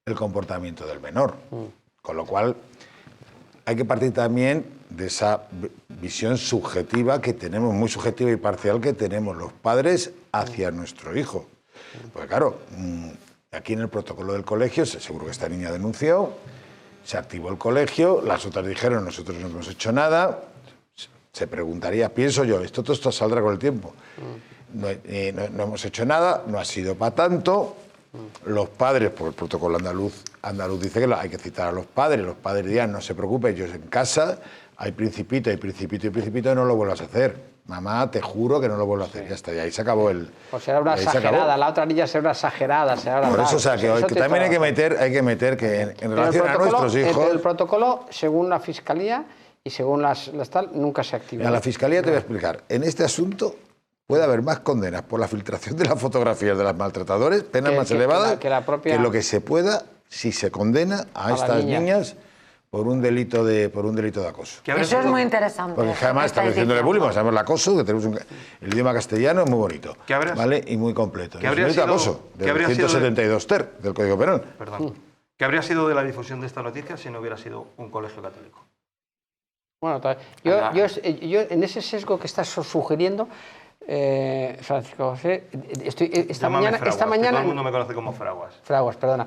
el comportamiento del menor. Con lo cual hay que partir también de esa visión subjetiva que tenemos, muy subjetiva y parcial, que tenemos los padres hacia nuestro hijo. Porque claro, aquí en el protocolo del colegio, seguro que esta niña denunció, se activó el colegio, las otras dijeron, nosotros no hemos hecho nada. Se preguntaría, pienso yo, todo esto saldrá con el tiempo. No hemos hecho nada, no ha sido para tanto. Los padres, porque el protocolo andaluz dice que hay que citar a los padres dirán, no se preocupe, yo en casa hay principito, no lo vuelvas a hacer. Mamá, te juro que no lo vuelvo a hacer. Ya está, y ahí se acabó el...
Pues será una
ahí se acabó.
exagerada, la otra niña será una exagerada. Será
Por eso, o sea,
Eso
que
te
también hay
toca.
que meter que en
Pero
relación a nuestros hijos...
El protocolo, según la Fiscalía y según las tal, nunca se activa.
A la Fiscalía te voy a explicar. En este asunto puede haber más condenas por la filtración de las fotografías de las maltratadores, penas más elevadas,
que la propia...
que lo que se pueda si se condena a estas niñas por un delito de acoso.
Eso es muy interesante.
Porque además estamos diciéndole bullying, sabemos el acoso, que tenemos el idioma castellano es muy bonito, ¿vale? Y muy completo.
¿Qué
Es un
habría
delito de
sido-
acoso,
qué
del
habría sido de-
172 ter del Código Penal.
Perdón. ¿Qué habría sido de la difusión de esta noticia si no hubiera sido un colegio católico?
Bueno, yo en ese sesgo que estás sugiriendo, Francisco José, esta
Llámame
mañana...
Fraguas, que todo el mundo me conoce como Fraguas.
Fraguas, perdona.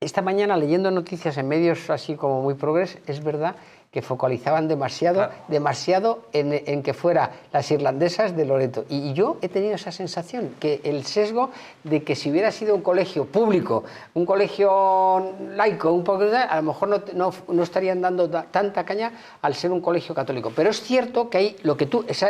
Esta mañana, leyendo noticias en medios así como muy progres, es verdad que focalizaban demasiado en que fuera las irlandesas de Loreto. Y yo he tenido esa sensación, que el sesgo de que si hubiera sido un colegio público, un colegio laico, a lo mejor no estarían dando tanta caña al ser un colegio católico. Pero es cierto que hay lo que tú, eso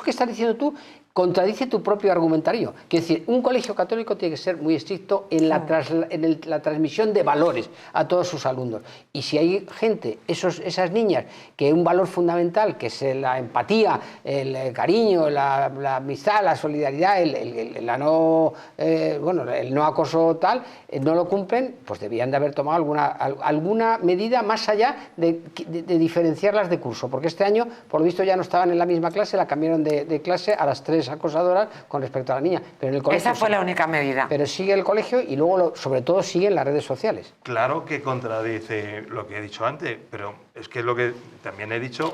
que estás diciendo tú, contradice tu propio argumentario. Quiero decir, un colegio católico tiene que ser muy estricto en la transmisión de valores a todos sus alumnos. Y si hay gente, esas niñas, que un valor fundamental, que es la empatía, el cariño, la amistad, la solidaridad, el no acoso tal, no lo cumplen, pues debían de haber tomado alguna medida más allá de diferenciarlas de curso. Porque este año, por lo visto, ya no estaban en la misma clase, la cambiaron de clase a las 3 acosadoras con respecto a la niña. Pero en el colegio
esa fue la única medida.
Pero sigue el colegio y luego, sobre todo, siguen las redes sociales.
Claro que contradice lo que he dicho antes, pero es que es lo que también he dicho,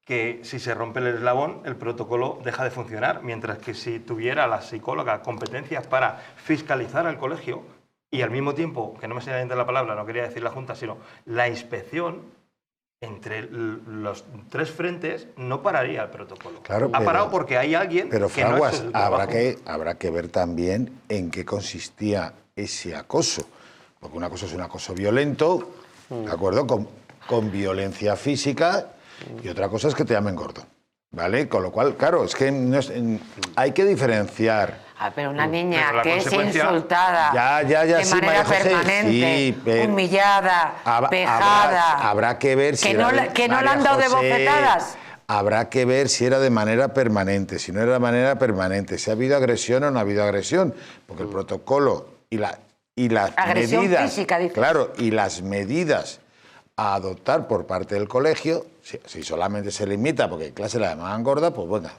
que si se rompe el eslabón, el protocolo deja de funcionar, mientras que si tuviera la psicóloga competencias para fiscalizar al colegio y al mismo tiempo, que no me sé la palabra, no quería decir la Junta, sino la inspección, entre los 3 frentes no pararía el protocolo.
Claro,
ha parado porque hay alguien
pero
que no ha hecho su trabajo.
habrá que ver también en qué consistía ese acoso. Porque un acoso es un acoso violento, ¿de acuerdo? Con violencia física, y otra cosa es que te llamen gordo, ¿vale? Con lo cual, claro, es que hay que diferenciar.
Pero una niña
pero
que es insultada de
sí,
manera
María José,
permanente,
sí,
humillada, vejada,
habrá que ver si
que no le han dado de bofetadas.
Habrá que ver si era de manera permanente, si no era de manera permanente, si ha habido agresión o no ha habido agresión, porque el protocolo y las
agresión
medidas,
física, dices.
claro, y las medidas a adoptar por parte del colegio, si solamente se limita porque en clase la llamaban gorda, pues venga,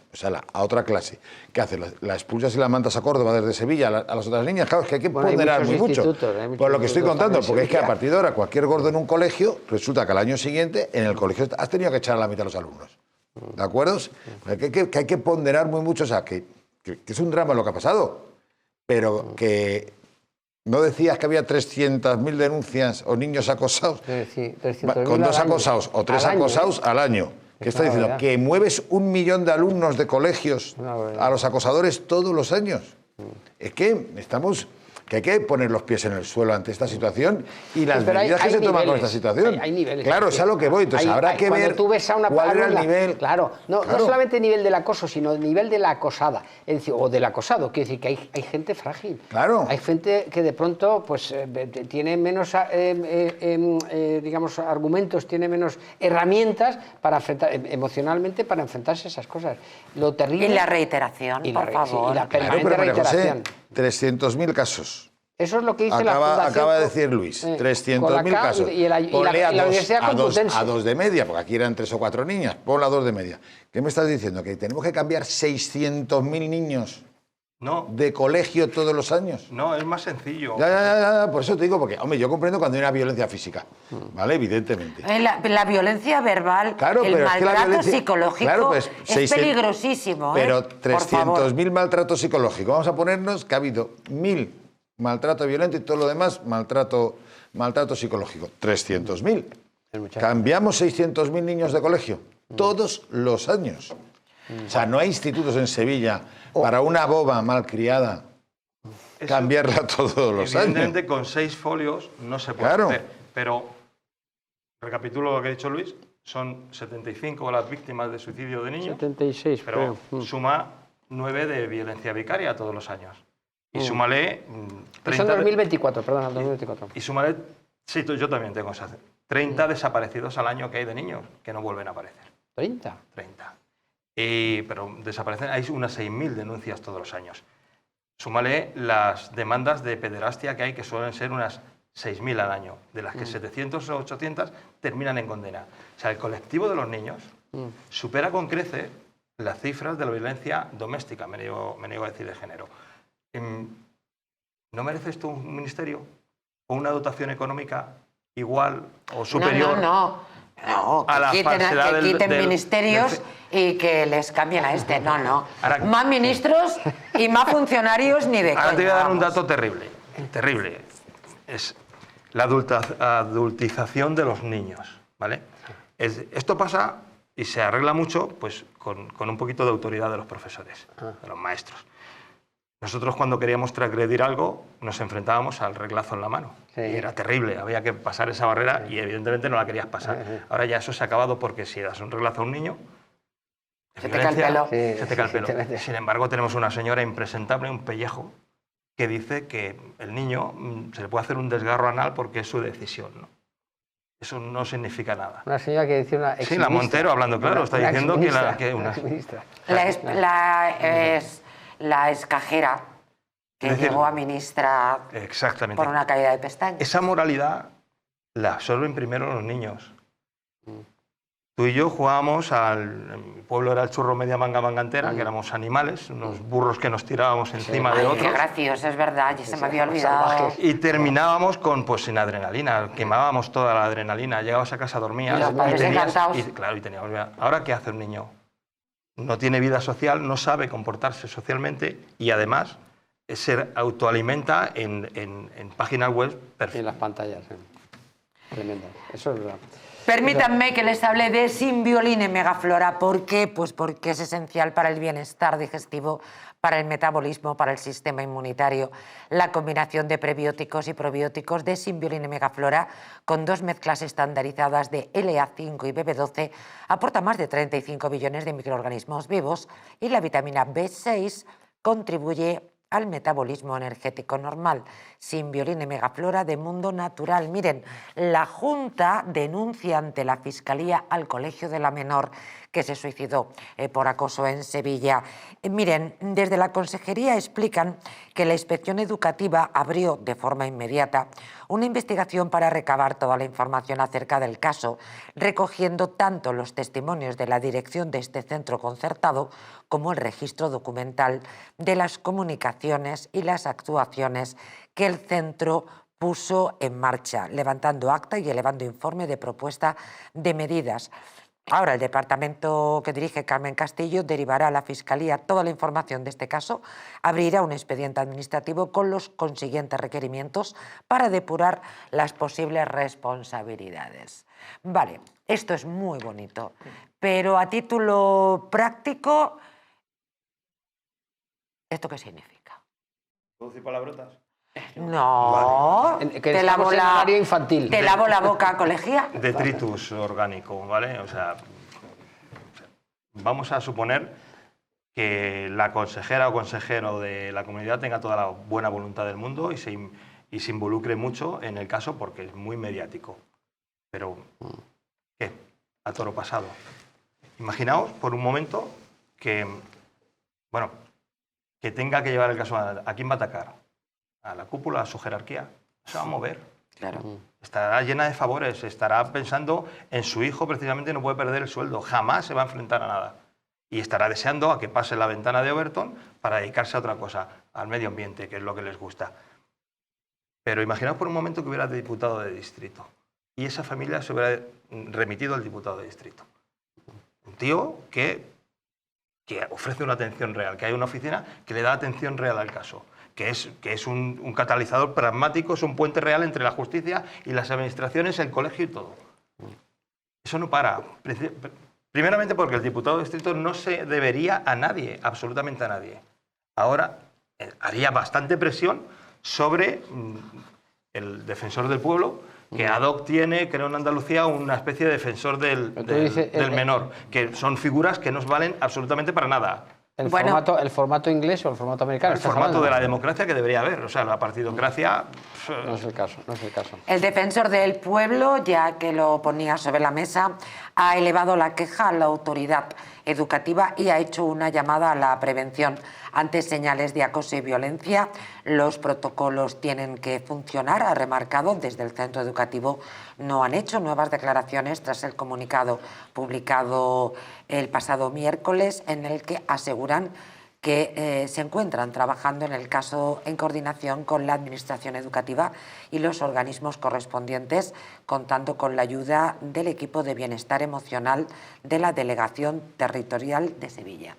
a otra clase. ¿Qué hace? ¿La expulsas y la mandas a Córdoba desde Sevilla a las otras niñas? Claro, es que hay que ponderar muy mucho. Por lo que estoy contando, porque es que a partir de ahora cualquier gordo en un colegio, resulta que al año siguiente en el colegio has tenido que echar a la mitad a los alumnos. ¿De acuerdo? Que hay que ponderar muy mucho, o sea, que es un drama lo que ha pasado, pero que... ¿No decías que había 300.000 denuncias o niños acosados?
Sí,
con 2 acosados o 3 acosados al año. ¿Qué está diciendo?
Verdad.
Que mueves 1 millón de alumnos de colegios a los acosadores todos los años. Es que hay que poner los pies en el suelo ante esta situación y las medidas que se toman con esta situación.
Hay niveles.
Claro, es a lo que voy. Entonces habrá que ver
tú ves a una
cuál era el nivel.
Claro, no solamente el nivel del acoso, sino el nivel de la acosada, es decir, o del acosado. Quiere decir que hay gente frágil.
Claro.
Hay gente que de pronto pues tiene menos, digamos, argumentos, tiene menos herramientas para enfrentar, emocionalmente para enfrentarse a esas cosas. Lo terrible...
Y la reiteración, por favor.
Y la
Claro,
permanente
pero María
reiteración.
José, 300.000 casos.
Eso es lo que dice la Fundación.
Acaba de decir Luis, 300.000 casos.
Y la Universidad Complutense.
A 2 de media, porque aquí eran 3 o 4 niñas, ponla a 2 de media. ¿Qué me estás diciendo? ¿Que tenemos que cambiar 600.000 niños de colegio todos los años?
No, es más sencillo.
Ya, por eso te digo, porque, hombre, yo comprendo cuando hay una violencia física, ¿vale? Evidentemente.
La violencia verbal,
Claro,
el
pero
maltrato psicológico,
claro, pues,
es peligrosísimo.
Pero 300.000 maltratos psicológicos. Vamos a ponernos que ha habido 1.000 maltrato violento y todo lo demás maltrato psicológico. 300.000. Cambiamos 600.000 niños de colegio todos los años. O sea, no hay institutos en Sevilla para una boba malcriada cambiarla todos los años.
Evidentemente, con 6 folios no se puede hacer. Pero, recapitulo lo que ha dicho Luis, son 75 las víctimas de suicidio de niños.
76,
pero suma 9 de violencia vicaria todos los años. Y súmale 30...
Son 2024, perdón, 2024.
Y súmale, sí, yo también tengo esa... 30 desaparecidos al año que hay de niños que no vuelven a aparecer.
¿30?
30. Pero desaparecen, hay unas 6.000 denuncias todos los años. Súmale las demandas de pederastia que hay, que suelen ser unas 6.000 al año, de las que 700 o 800 terminan en condena. O sea, el colectivo de los niños supera con creces las cifras de la violencia doméstica, me niego a decir de género. ¿No merece esto un ministerio o una dotación económica igual o superior?
No,
a la
que quiten ministerios y que les cambien a este. No.
Ahora,
más ministros y más funcionarios ni de coña.
Ahora te voy a dar un dato terrible. Es la adultización de los niños, ¿vale? Esto pasa y se arregla mucho pues, con un poquito de autoridad de los profesores, de los maestros. Nosotros cuando queríamos transgredir algo nos enfrentábamos al reglazo en la mano. Sí. Y era terrible, había que pasar esa barrera y evidentemente no la querías pasar. Ahora ya eso se ha acabado porque si das un reglazo a un niño,
Se te cae el pelo.
Sí,
Se te cae el pelo.
evidentemente.
Sin embargo, tenemos una señora impresentable, un pellejo, que dice que el niño se le puede hacer un desgarro anal porque es su decisión, ¿no? Eso no significa nada.
Una señora que decía una
Sí, la
exministra.
Montero, hablando claro, está
Una
diciendo
exministra,
que
una
una...
exministra.
La excajera que
Es decir,
llegó a ministra
Exactamente.
por una caída de pestañas.
Esa moralidad la absorben primero los niños. Tú y yo jugábamos mi pueblo era el churro media manga mangantera, que éramos animales, unos burros que nos tirábamos encima de
Ay,
otros.
qué gracioso, es verdad, ya se me había
sí,
olvidado.
salvajes.
Y terminábamos sin adrenalina, quemábamos toda la adrenalina, llegabas a casa, dormías
Y los padres encantados.
claro, y teníamos vida. Ahora, ¿qué hace un niño? No tiene vida social, no sabe comportarse socialmente y además se autoalimenta en páginas web
Y en las pantallas. Tremendo. Eso es verdad.
Permítanme que les hable de Simbioline Megaflora. ¿Por qué? Pues porque es esencial para el bienestar digestivo, para el metabolismo, para el sistema inmunitario. La combinación de prebióticos y probióticos de Simbioline Megaflora con 2 mezclas estandarizadas de LA5 y BB12 aporta más de 35 billones de microorganismos vivos y la vitamina B6 contribuye al metabolismo energético normal. Simbioline Megaflora de Mundo Natural. Miren, la Junta denuncia ante la Fiscalía al Colegio de la Menor que se suicidó por acoso en Sevilla. Miren, desde la Consejería explican que la Inspección Educativa abrió de forma inmediata una investigación para recabar toda la información acerca del caso, recogiendo tanto los testimonios de la dirección de este centro concertado como el registro documental de las comunicaciones y las actuaciones que el centro puso en marcha, levantando acta y elevando informe de propuesta de medidas. Ahora, el departamento que dirige Carmen Castillo derivará a la Fiscalía toda la información de este caso, abrirá un expediente administrativo con los consiguientes requerimientos para depurar las posibles responsabilidades. Vale, esto es muy bonito, pero a título práctico, ¿esto qué significa?
¿Puedo decir palabrotas?
No,
Que estamos en horario infantil.
te lavo la boca, colegia.
Detritus orgánico, ¿vale? O sea, vamos a suponer que la consejera o consejero de la comunidad tenga toda la buena voluntad del mundo y se involucre mucho en el caso porque es muy mediático. Pero, ¿qué? A toro pasado. Imaginaos por un momento que, bueno, que tenga que llevar el caso a quién va a atacar. A la cúpula, a su jerarquía. Se va a mover.
Claro.
Estará llena de favores, estará pensando en su hijo, precisamente no puede perder el sueldo, jamás se va a enfrentar a nada. Y estará deseando a que pase la ventana de Overton para dedicarse a otra cosa, al medio ambiente, que es lo que les gusta. Pero imaginaos por un momento que hubiera diputado de distrito y esa familia se hubiera remitido al diputado de distrito. Un tío que ofrece una atención real, que hay una oficina que le da atención real al caso. Que es un catalizador pragmático, es un puente real entre la justicia y las administraciones, el colegio y todo. Eso no para. Primeramente porque el diputado de distrito no se debería a nadie, absolutamente a nadie. Ahora haría bastante presión sobre el defensor del pueblo, que ad hoc tiene, creo en Andalucía, una especie de defensor del menor, que son figuras que no valen absolutamente para nada.
¿El formato inglés o el formato americano?
El formato de la democracia que debería haber, o sea, la partidocracia...
No es el caso, no es el caso.
El defensor del pueblo, ya que lo ponía sobre la mesa, ha elevado la queja a la autoridad educativa y ha hecho una llamada a la prevención ante señales de acoso y violencia. Los protocolos tienen que funcionar, ha remarcado. Desde el centro educativo no han hecho nuevas declaraciones tras el comunicado publicado el pasado miércoles, en el que aseguran que se encuentran trabajando en el caso en coordinación con la Administración Educativa y los organismos correspondientes, contando con la ayuda del equipo de bienestar emocional de la Delegación Territorial de Sevilla.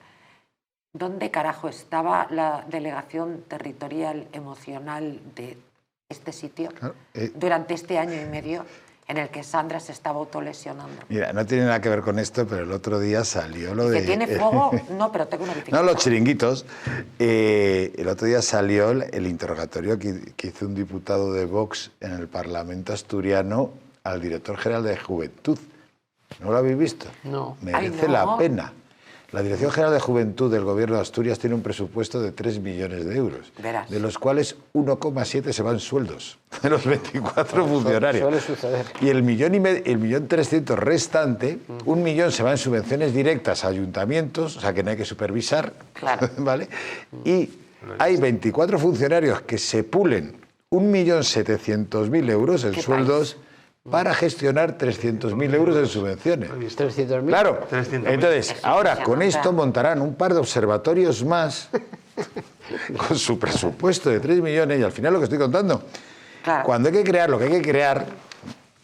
¿Dónde carajo estaba la Delegación Territorial Emocional de este sitio durante este año y medio en el que Sandra se estaba autolesionando?
Mira, no tiene nada que ver con esto, pero el otro día salió lo de...
¿Que tiene fuego? No, pero tengo una bicicleta.
No, los chiringuitos. El otro día salió el interrogatorio que hizo un diputado de Vox en el Parlamento asturiano al director general de Juventud. ¿No lo habéis visto?
No.
Merece
Ay, no.
la pena. La Dirección General de Juventud del Gobierno de Asturias tiene un presupuesto de 3 millones de euros,
Verás.
de los cuales 1,7 se van sueldos de los 24 funcionarios.
Suele suceder.
Y el 1.300.000 restante, 1 millón se va en subvenciones directas a ayuntamientos, o sea que no hay que supervisar,
Claro.
¿vale? Y hay 24 funcionarios que se pulen 1.700.000 euros en
¿Qué
sueldos para gestionar 300.000 euros en subvenciones.
300.000.
Claro,
300.000.
entonces
Eso
ahora
se
con
nota.
esto montarán un par de observatorios más con su presupuesto de 3 millones y al final lo que estoy contando,
Claro.
cuando hay que crear lo que hay que crear,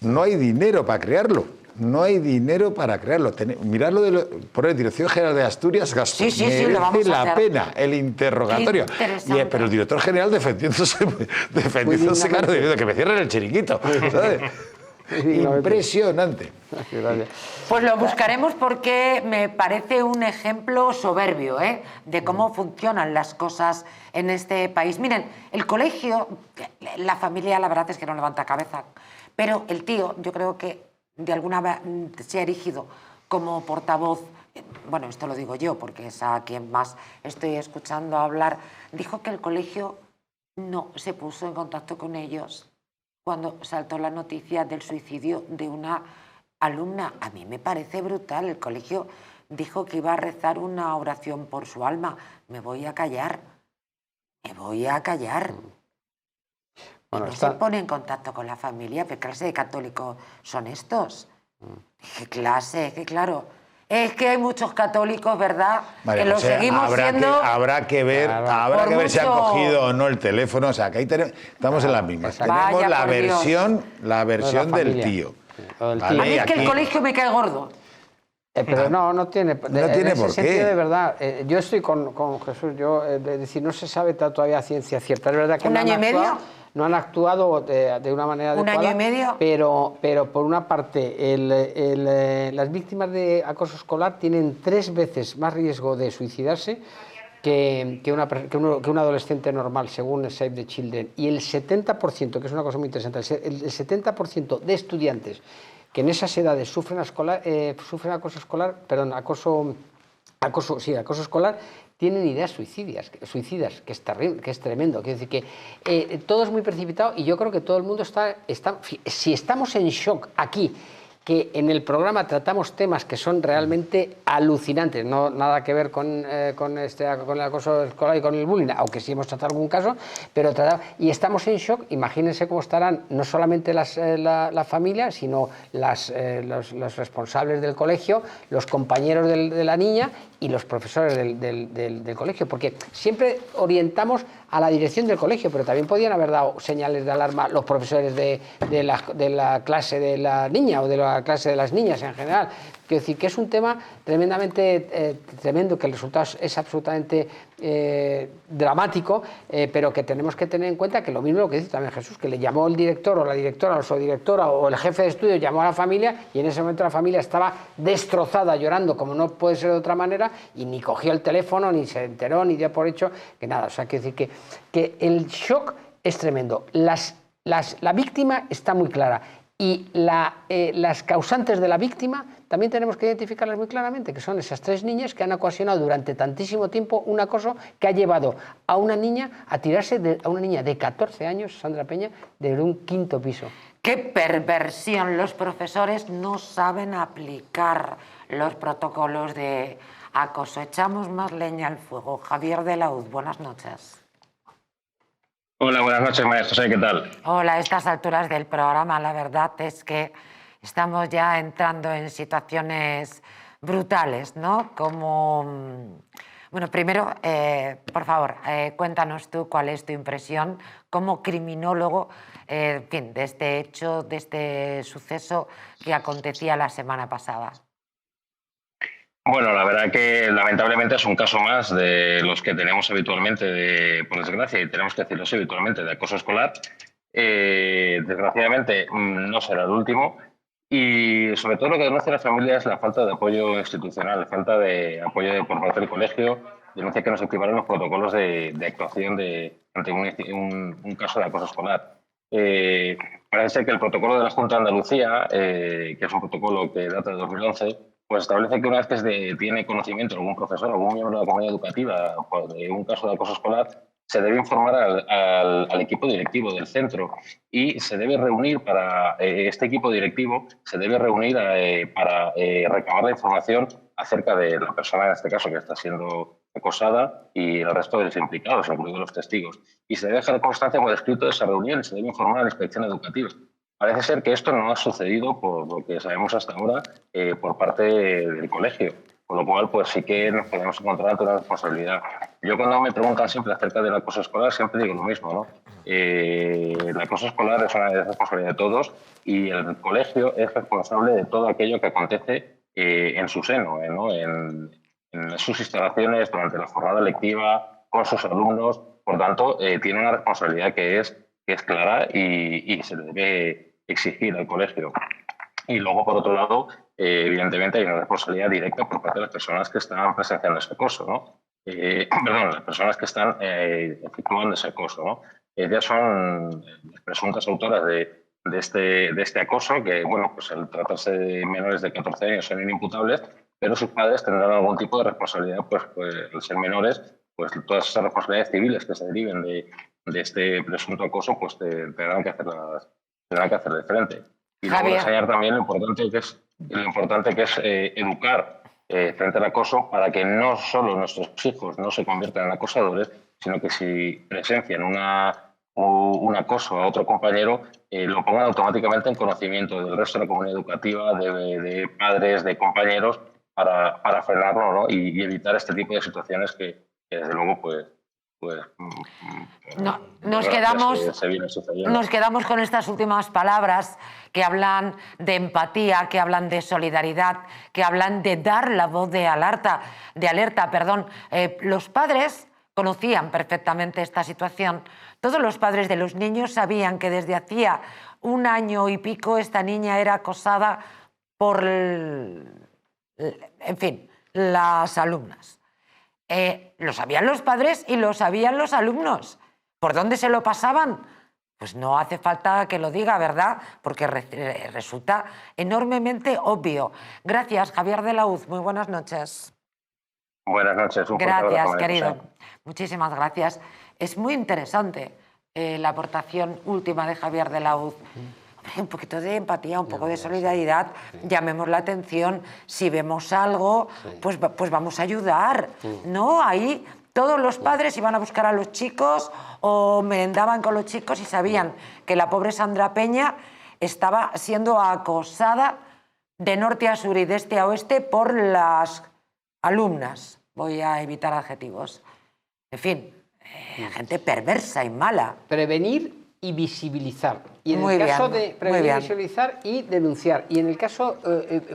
no hay dinero para crearlo. No hay dinero para crearlo. Miradlo por la Dirección General de Asturias, Gastón.
Sí, lo vamos
merece
a
la
hacer.
pena el interrogatorio.
Qué interesante.
Pero el director general defendiéndose claro, diciendo que me cierren el chiringuito. ¿Sabes? Impresionante.
Gracias.
Pues lo buscaremos porque me parece un ejemplo soberbio, ¿eh?, de cómo funcionan las cosas en este país. Miren, el colegio, la familia, la verdad es que no levanta cabeza, pero el tío, yo creo que de alguna vez se ha erigido como portavoz, bueno, esto lo digo yo porque es a quien más estoy escuchando hablar, dijo que el colegio no se puso en contacto con ellos cuando saltó la noticia del suicidio de una alumna. A mí me parece brutal. El colegio dijo que iba a rezar una oración por su alma. Me voy a callar. Me voy a callar.
Bueno,
No
está-
se pone en contacto con la familia. ¿Qué clase de católicos son estos? ¿Qué clase? Que claro. Es que hay muchos católicos, ¿verdad?
María
que lo
José,
seguimos siendo.
habrá que ver,
Por
si han
mucho-
cogido o no el teléfono. O sea, que ahí estamos en las mismas.
exacto.
Tenemos
Vaya,
la
por Dios.
versión
No, de la
del
familia.
tío.
O del
¿Vale?
tío.
A mí es que el
Aquí-
colegio me cae gordo.
Pero no tiene,
No tiene
en ese
por qué.
sentido, de verdad. Yo estoy con Jesús, es decir, no se sabe todavía a ciencia cierta. Es verdad que
¿Un
no han
año y medio?
actuado- No han actuado de una manera
¿Un
adecuada.
año y medio?
Pero por una parte, las víctimas de acoso escolar tienen 3 veces más riesgo de suicidarse que un adolescente normal, según Save the Children. Y el 70%, que es una cosa muy interesante, el 70% de estudiantes que en esas edades sufren acoso escolar, acoso escolar, tienen ideas suicidas, que es terrible, que es tremendo. Quiero decir que todo es muy precipitado y yo creo que todo el mundo si estamos en shock aquí, que en el programa tratamos temas que son realmente alucinantes, no nada que ver con el acoso escolar y con el bullying, aunque sí hemos tratado algún caso, y estamos en shock. Imagínense cómo estarán no solamente la familia, sino los responsables del colegio, los compañeros de la niña y los profesores del colegio, porque siempre orientamos a la dirección del colegio, pero también podían haber dado señales de alarma los profesores de la clase de la niña o de la clase de las niñas en general. Quiero decir que es un tema tremendamente tremendo, que el resultado es absolutamente dramático, pero que tenemos que tener en cuenta que lo mismo lo que dice también Jesús, que le llamó el director o la directora o subdirectora o el jefe de estudio, llamó a la familia y en ese momento la familia estaba destrozada, llorando como no puede ser de otra manera, y ni cogió el teléfono, ni se enteró, ni dio por hecho que nada. O sea, quiero decir que el shock es tremendo. La víctima está muy clara y las causantes de la víctima también tenemos que identificarlas muy claramente, que son esas 3 niñas que han ocasionado durante tantísimo tiempo un acoso que ha llevado a una niña a tirarse, a una niña de 14 años, Sandra Peña, de un 5º piso.
¡Qué perversión! Los profesores no saben aplicar los protocolos de acoso. Echamos más leña al fuego. Javier de la Uz, buenas noches.
Hola, buenas noches, María José, ¿qué tal?
Hola, a estas alturas del programa la verdad es que estamos ya entrando en situaciones brutales, ¿no? Como... Bueno, primero, por favor, cuéntanos tú cuál es tu impresión como criminólogo, en fin, de este hecho, de este suceso que acontecía la semana pasada.
Bueno, la verdad que lamentablemente es un caso más de los que tenemos habitualmente, por desgracia, y tenemos que decirlo así, habitualmente, de acoso escolar. Desgraciadamente no será el último. Y sobre todo lo que denuncia la familia es la falta de apoyo institucional, la falta de apoyo por parte del colegio. Denuncia que no se activaron los protocolos de actuación ante un caso de acoso escolar. Parece ser que el protocolo de la Junta de Andalucía, que es un protocolo que data de 2011, pues establece que una vez que tiene conocimiento algún profesor, algún miembro de la comunidad educativa de un caso de acoso escolar, se debe informar al equipo directivo del centro y se debe reunir este equipo directivo se debe reunir para recabar la información acerca de la persona, en este caso, que está siendo acosada y el resto de los implicados, incluidos los testigos. Y se debe dejar constancia por escrito de esa reunión y se debe informar a la inspección educativa. Parece ser que esto no ha sucedido, por lo que sabemos hasta ahora, por parte del colegio. Con lo cual, pues sí que nos podemos encontrar ante una responsabilidad. Yo cuando me preguntan siempre acerca del acoso escolar, siempre digo lo mismo, ¿no? El acoso escolar es una responsabilidad de todos y el colegio es responsable de todo aquello que acontece en su seno, ¿no? En sus instalaciones, durante la jornada lectiva, con sus alumnos. Por tanto, tiene una responsabilidad que es clara y se le debe exigir al colegio. Y luego, por otro lado, evidentemente hay una responsabilidad directa por parte de las personas que están presenciando ese acoso, ¿no? Perdón, las personas que están efectuando ese acoso, ¿no? Ellas son presuntas autoras de este acoso, que, bueno, pues al tratarse de menores de 14 años son inimputables, pero sus padres tendrán algún tipo de responsabilidad, pues al ser menores, pues todas esas responsabilidades civiles que se deriven de este presunto acoso, pues tendrán que hacer de frente. Y luego enseñar también lo importante que es educar frente al acoso para que no solo nuestros hijos no se conviertan en acosadores, sino que si presencian un acoso a otro compañero, lo pongan automáticamente en conocimiento del resto de la comunidad educativa, de padres, de compañeros, para frenarlo, ¿no? y evitar este tipo de situaciones que desde luego, pues
nos quedamos con estas últimas palabras que hablan de empatía, que hablan de solidaridad, que hablan de dar la voz de alerta. Los padres conocían perfectamente esta situación. Todos los padres de los niños sabían que desde hacía 1 año y pico esta niña era acosada por, las alumnas. Lo sabían los padres y lo sabían los alumnos. ¿Por dónde se lo pasaban? Pues no hace falta que lo diga, ¿verdad? Porque resulta enormemente obvio. Gracias, Javier de la Hoz. Muy buenas noches.
Buenas noches.
Gracias, querido. Muchísimas gracias. Es muy interesante la aportación última de Javier de la Hoz. Un poquito de empatía, un poco de solidaridad, llamemos la atención, si vemos algo, pues vamos a ayudar, ¿no? Ahí todos los padres iban a buscar a los chicos o merendaban con los chicos y sabían que la pobre Sandra Peña estaba siendo acosada de norte a sur y de este a oeste por las alumnas. Voy a evitar adjetivos. En fin, gente perversa y mala.
Prevenir y visibilizar. Y en el caso de prevenir, visibilizar y denunciar. Y en el caso,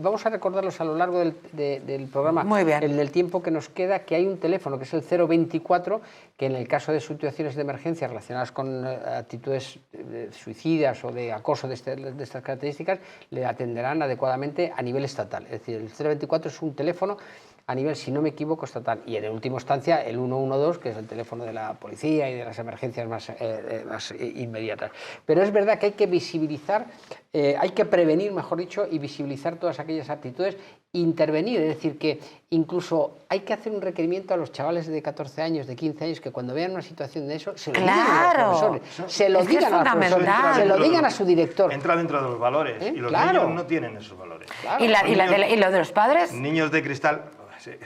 vamos a recordarlos a lo largo del programa, en el tiempo que nos queda, que hay un teléfono que es el 024, que en el caso de situaciones de emergencia relacionadas con actitudes suicidas o de acoso de estas características, le atenderán adecuadamente a nivel estatal. Es decir, el 024 es un teléfono a nivel, si no me equivoco, estatal. Y en última instancia, el 112, que es el teléfono de la policía y de las emergencias más inmediatas. Pero es verdad que hay que visibilizar, hay que prevenir, mejor dicho, y visibilizar todas aquellas actitudes, intervenir. Es decir, que incluso hay que hacer un requerimiento a los chavales de 14 años, de 15 años, que cuando vean una situación de eso, se lo digan a los profesores. Se lo digan a los profesores, se lo digan a su director.
Entra dentro de los valores. Y los niños no tienen esos valores.
¿Y lo de los padres?
Niños de cristal.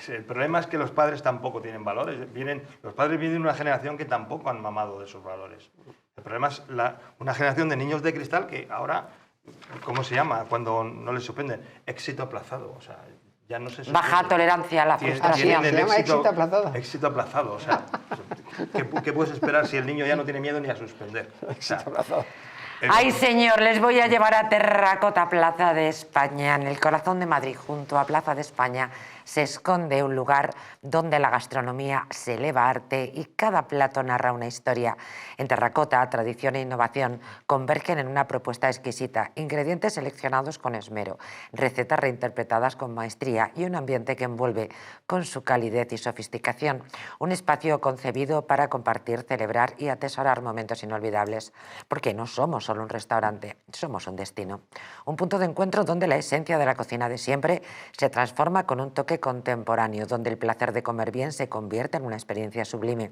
El problema es que los padres tampoco tienen valores. Los padres vienen de una generación que tampoco han mamado de esos valores. El problema es una generación de niños de cristal que ahora, ¿cómo se llama? Cuando no les suspenden, éxito aplazado. O sea, ya no se
baja tolerancia a la frustración.
Se llama éxito aplazado.
Éxito aplazado. O sea, ¿qué puedes esperar si el niño ya no tiene miedo ni a suspender?
Éxito aplazado.
Ay, señor, les voy a llevar a Terracota Plaza de España, en el corazón de Madrid, junto a Plaza de España. Se esconde un lugar donde la gastronomía se eleva arte y cada plato narra una historia. En Terracota, tradición e innovación convergen en una propuesta exquisita, ingredientes seleccionados con esmero, recetas reinterpretadas con maestría y un ambiente que envuelve con su calidez y sofisticación. Un espacio concebido para compartir, celebrar y atesorar momentos inolvidables, porque no somos solo un restaurante, somos un destino. Un punto de encuentro donde la esencia de la cocina de siempre se transforma con un toque contemporáneo, donde el placer de comer bien se convierte en una experiencia sublime.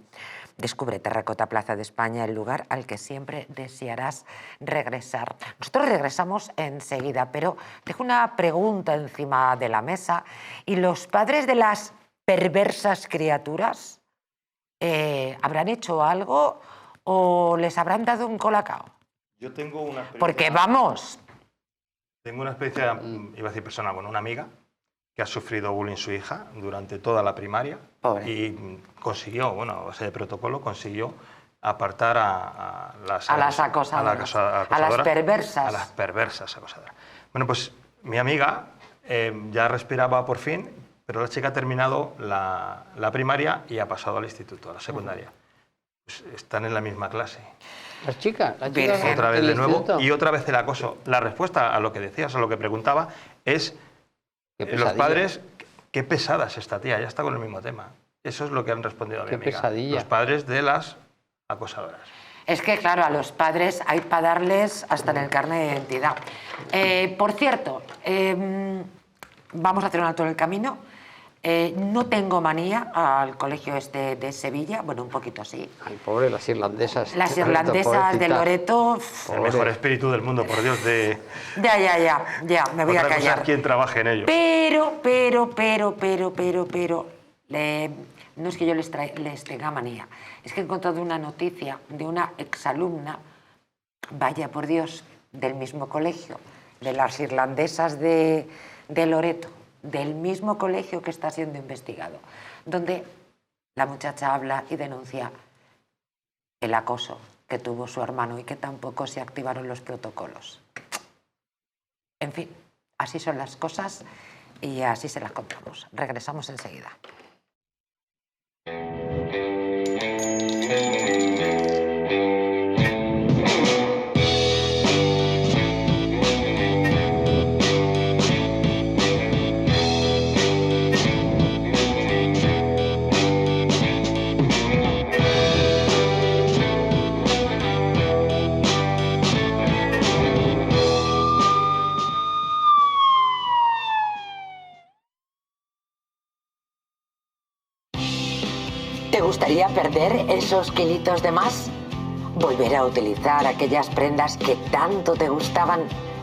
Descubre Terracota Plaza de España, el lugar al que siempre desearás regresar. Nosotros regresamos enseguida, pero dejo una pregunta encima de la mesa. ¿Y los padres de las perversas criaturas habrán hecho algo o les habrán dado un colacao?
Yo tengo una experiencia...
Porque vamos...
Tengo una experiencia, iba a decir personal, bueno, una amiga que ha sufrido bullying su hija durante toda la primaria.
Pobre.
Y consiguió, bueno, a base de protocolo, consiguió apartar a las
acosadoras,
acosadoras,
a las perversas.
A las perversas acosadoras. Bueno, pues mi amiga ya respiraba por fin, pero la chica ha terminado la primaria y ha pasado al instituto, a la secundaria. Pues están en la misma clase.
Las chicas,
Otra vez de nuevo y otra vez el acoso. La respuesta a lo que decías, a lo que preguntaba, es los padres, qué pesada es esta tía, ya está con el mismo tema. Eso es lo que han respondido a mi amiga.
Pesadilla.
Los padres de las acosadoras.
Es que, claro, a los padres hay para darles hasta en el carnet de identidad. Por cierto, vamos a hacer un alto en el camino. No tengo manía al colegio este de Sevilla, bueno, un poquito sí.
Ay, pobre, las irlandesas.
Las irlandesas de Loreto...
El mejor espíritu del mundo, por Dios,
Ya, me voy a
otra cosa
callar.
es quien trabaje en ello.
Pero, no es que yo les tenga manía, es que he encontrado una noticia de una exalumna, vaya por Dios, del mismo colegio, de las irlandesas de Loreto, del mismo colegio que está siendo investigado, donde la muchacha habla y denuncia el acoso que tuvo su hermano y que tampoco se activaron los protocolos. En fin, así son las cosas y así se las contamos. Regresamos enseguida. ¿Te gustaría perder esos kilitos de más? ¿Volver a utilizar aquellas prendas que tanto te gustaban?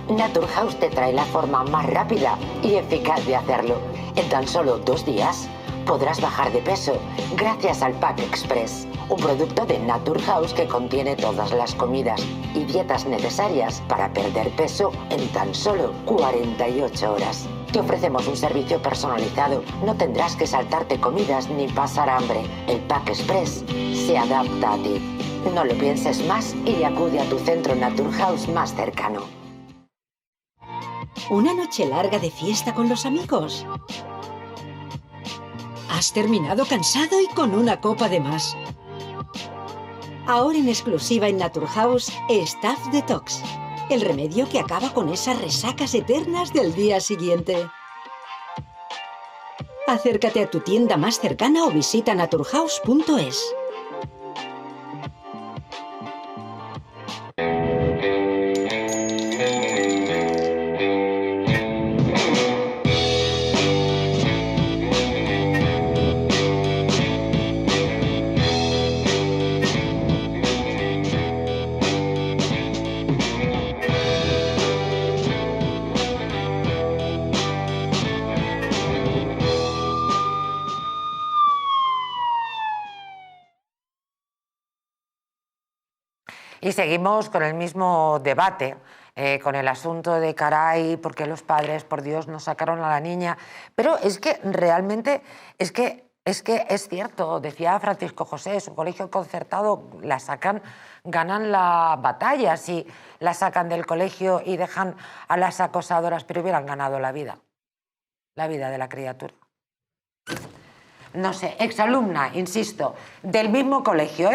Naturhaus te trae la forma más rápida y eficaz de hacerlo. En tan solo 2 días podrás bajar de peso gracias al Pack Express, un producto de Naturhaus que contiene todas las comidas y dietas necesarias para perder peso en tan solo 48 horas. Te ofrecemos un servicio personalizado. No tendrás que saltarte comidas ni pasar hambre. El Pack Express se adapta a ti. No lo pienses más y acude a tu centro Naturhaus más cercano.
¿Una noche larga de fiesta con los amigos? ¿Has terminado cansado y con una copa de más? Ahora en exclusiva en Naturhaus, Staff Detox. El remedio que acaba con esas resacas eternas del día siguiente. Acércate a tu tienda más cercana o visita naturhaus.es.
Y seguimos con el mismo debate, con el asunto de caray, ¿por qué los padres, por Dios, no sacaron a la niña? Pero es que realmente, es que es cierto, decía Francisco José, su colegio concertado la sacan, ganan la batalla si la sacan del colegio y dejan a las acosadoras, pero hubieran ganado la vida de la criatura. No sé, exalumna, insisto, del mismo colegio,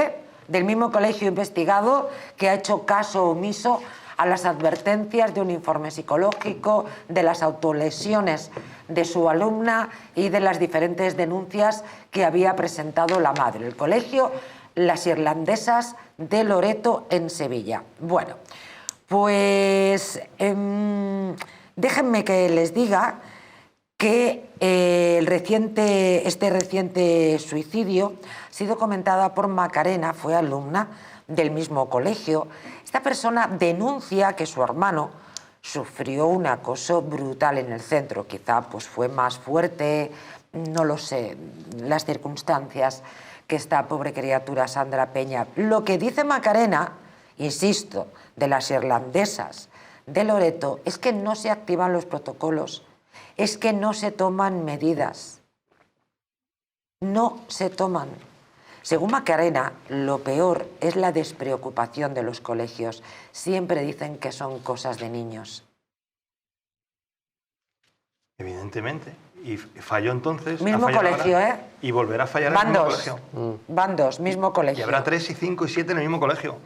del mismo colegio investigado que ha hecho caso omiso a las advertencias de un informe psicológico, de las autolesiones de su alumna y de las diferentes denuncias que había presentado la madre. El colegio Las Irlandesas de Loreto en Sevilla. Bueno, Pues déjenme que les diga que este reciente suicidio ha sido comentada por Macarena, fue alumna del mismo colegio. Esta persona denuncia que su hermano sufrió un acoso brutal en el centro. Quizá pues, fue más fuerte, no lo sé, las circunstancias que esta pobre criatura Sandra Peña. Lo que dice Macarena, insisto, de las irlandesas de Loreto, es que no se activan los protocolos, es que no se toman medidas. No se toman. Según Macarena, lo peor es la despreocupación de los colegios. Siempre dicen que son cosas de niños.
Evidentemente. Y falló entonces.
Mismo colegio,
ahora,
¿eh?
Y volverá a fallar en el mismo colegio.
Van dos, mismo colegio.
Y habrá 3 y 5 y 7 en el mismo colegio.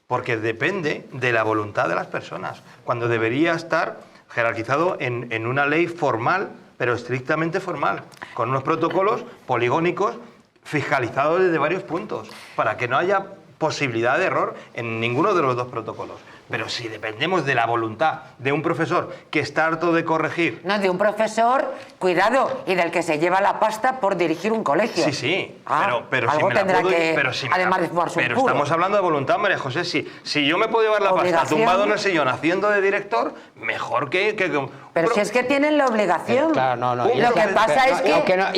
Porque depende de la voluntad de las personas. Cuando debería estar jerarquizado en una ley formal, pero estrictamente formal, con unos protocolos poligónicos fiscalizados desde varios puntos, para que no haya posibilidad de error en ninguno de los dos protocolos. Pero si dependemos de la voluntad de un profesor que está harto de corregir...
No, de un profesor, cuidado, y del que se lleva la pasta por dirigir un colegio.
Sí, sí, pero
algo
si me la
tendrá
puedo...
que,
pero si me
además
la,
de fumarse un
pero
puro.
estamos hablando de voluntad, María José. Si yo me puedo llevar la pasta tumbado en el sillón haciendo de director, mejor que
pero si es que tienen la obligación.
Claro, no.
Lo que pasa es que...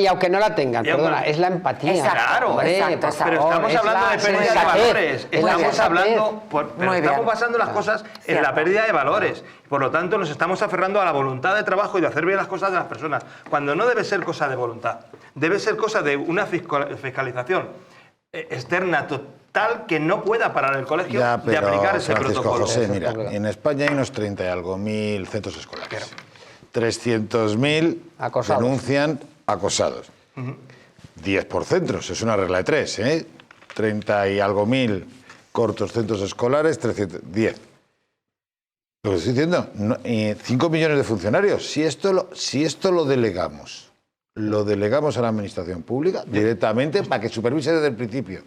Aunque no la tengan, perdona, es la empatía.
Exacto,
claro,
hombre,
exacto,
por
pero
favor,
estamos hablando de pérdida de valores. Estamos hablando... Pero
Muy
estamos
bien.
basando las cosas en la pérdida de valores. Por lo tanto, nos estamos aferrando a la voluntad de trabajo y de hacer bien las cosas de las personas. Cuando no debe ser cosa de voluntad. Debe ser cosa de una fiscalización externa total que no pueda parar el colegio
Ya,
de aplicar ese
Francisco
protocolo.
José, mira, en España hay unos 30 y algo mil centros escolares. 300.000
Acosados.
denuncian acosados. 10 por centros, es una regla de 3, ¿eh? 30 y algo mil cortos centros escolares, 10. Lo que estoy diciendo, 5 millones de funcionarios. Si esto lo delegamos a la administración pública directamente para que supervise desde el principio.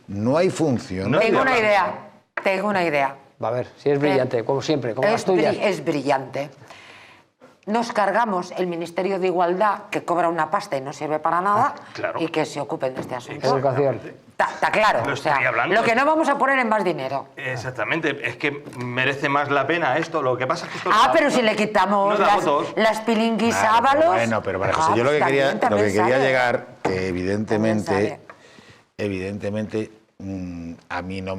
No hay función.
Tengo una idea.
Va a ver, si es brillante, como siempre, como las tuyas.
Es brillante. Nos cargamos el Ministerio de Igualdad, que cobra una pasta y no sirve para nada,
claro.
Y que se ocupen de este asunto.
Educación.
Está claro.
Lo
O sea,
estoy hablando.
lo que no vamos a poner en más dinero.
Exactamente, es que merece más la pena esto. Lo que pasa es que esto
Pero si le quitamos
no da votos.
las pilinguis
Claro,
ábalos...
Bueno, pero María José, yo lo que quería llegar, que evidentemente a mí no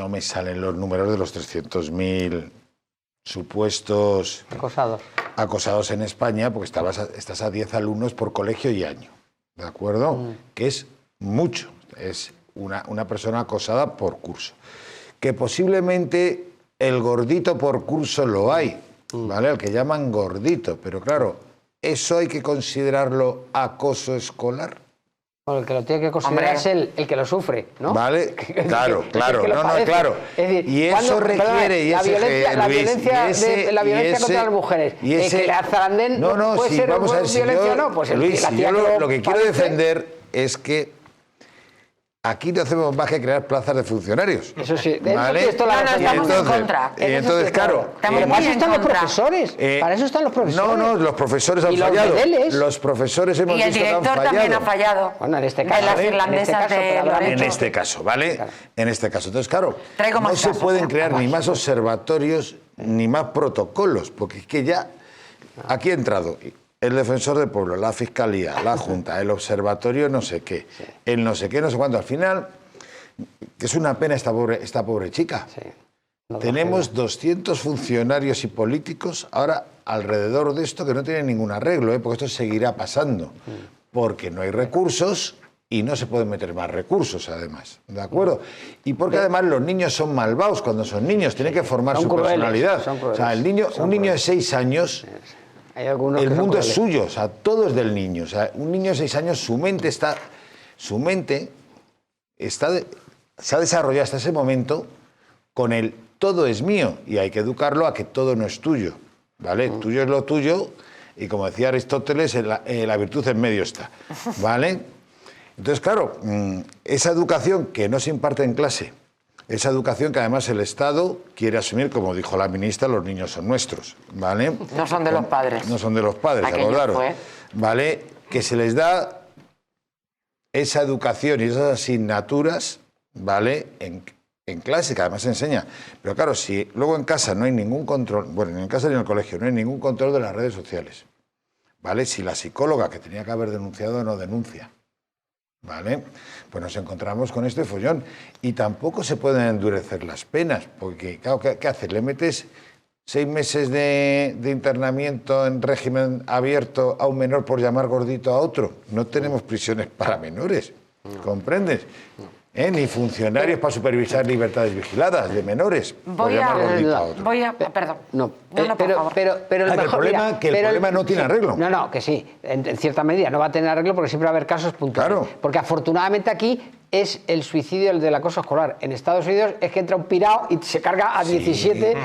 me salen los números de los 300.000 supuestos acosados en España, porque estás a 10 alumnos por colegio y año, ¿de acuerdo? Que es mucho, es una persona acosada por curso. Que posiblemente el gordito por curso lo hay, ¿vale? El que llaman gordito, pero claro, ¿eso hay que considerarlo acoso escolar?
Bueno, el que lo tiene que considerar es el que lo sufre, ¿no?
Vale, claro.
Es decir,
Y eso requiere...
la violencia contra las mujeres, que le azaranden, puede ser violencia o no. Pues
Luis,
yo
lo que quiero defender es que aquí no hacemos más que crear plazas de funcionarios.
Eso sí,
¿vale?
estamos en contra.
Y entonces, claro...
Estamos
para eso están los profesores. Para eso están los profesores.
No, los profesores han fallado. Los profesores hemos
y el
visto que han
director
fallado.
también ha fallado.
Bueno, en este caso.
De las irlandesas de Loreto.
En este caso, ¿vale?
Claro.
En este caso. Entonces, claro,
Traigo más
no se
casos,
pueden crear ni más observatorios ni más protocolos, porque es que ya aquí ha entrado el defensor del pueblo, la fiscalía, la junta, el observatorio no sé qué, el no sé qué, no sé cuánto. Al final, que es una pena esta pobre chica.
Sí.
Tenemos 200 funcionarios y políticos ahora alrededor de esto que no tienen ningún arreglo, porque esto seguirá pasando, porque no hay recursos y no se pueden meter más recursos, además, ¿de acuerdo? Y porque además los niños son malvados cuando son niños, tienen que formar su personalidad. O sea, un niño de 6 años, el mundo es suyo, o sea, todo es del niño. O sea, un niño de 6 años, su mente se ha desarrollado hasta ese momento con el todo es mío y hay que educarlo a que todo no es tuyo, ¿vale? Tuyo es lo tuyo y como decía Aristóteles, la virtud en medio está, ¿vale? Entonces, claro, esa educación que no se imparte en clase, Esa educación que además el Estado quiere asumir, como dijo la ministra, los niños son nuestros, ¿vale?
No son de los padres.
No son de los padres,
Aquello
acordaros,
fue.
¿vale? Que se les da esa educación y esas asignaturas, ¿vale? En clase, que además se enseña. Pero claro, si luego en casa no hay ningún control, bueno, ni en casa ni en el colegio, no hay ningún control de las redes sociales, ¿vale? Si la psicóloga que tenía que haber denunciado no denuncia, ¿vale? Pues nos encontramos con este follón. Y tampoco se pueden endurecer las penas, porque, claro, ¿qué haces? ¿Le metes 6 meses de internamiento en régimen abierto a un menor por llamar gordito a otro? No tenemos prisiones para menores, ¿comprendes? Ni funcionarios para supervisar libertades vigiladas de menores por llamar gordito a otro.
Perdón.
No,
por favor.
pero el mejor,
problema, que el problema no tiene arreglo.
No, que sí, en cierta medida no va a tener arreglo porque siempre va a haber casos puntuales.
Claro.
Porque afortunadamente aquí es el suicidio, el del acoso escolar. En Estados Unidos es que entra un pirao y se carga a 17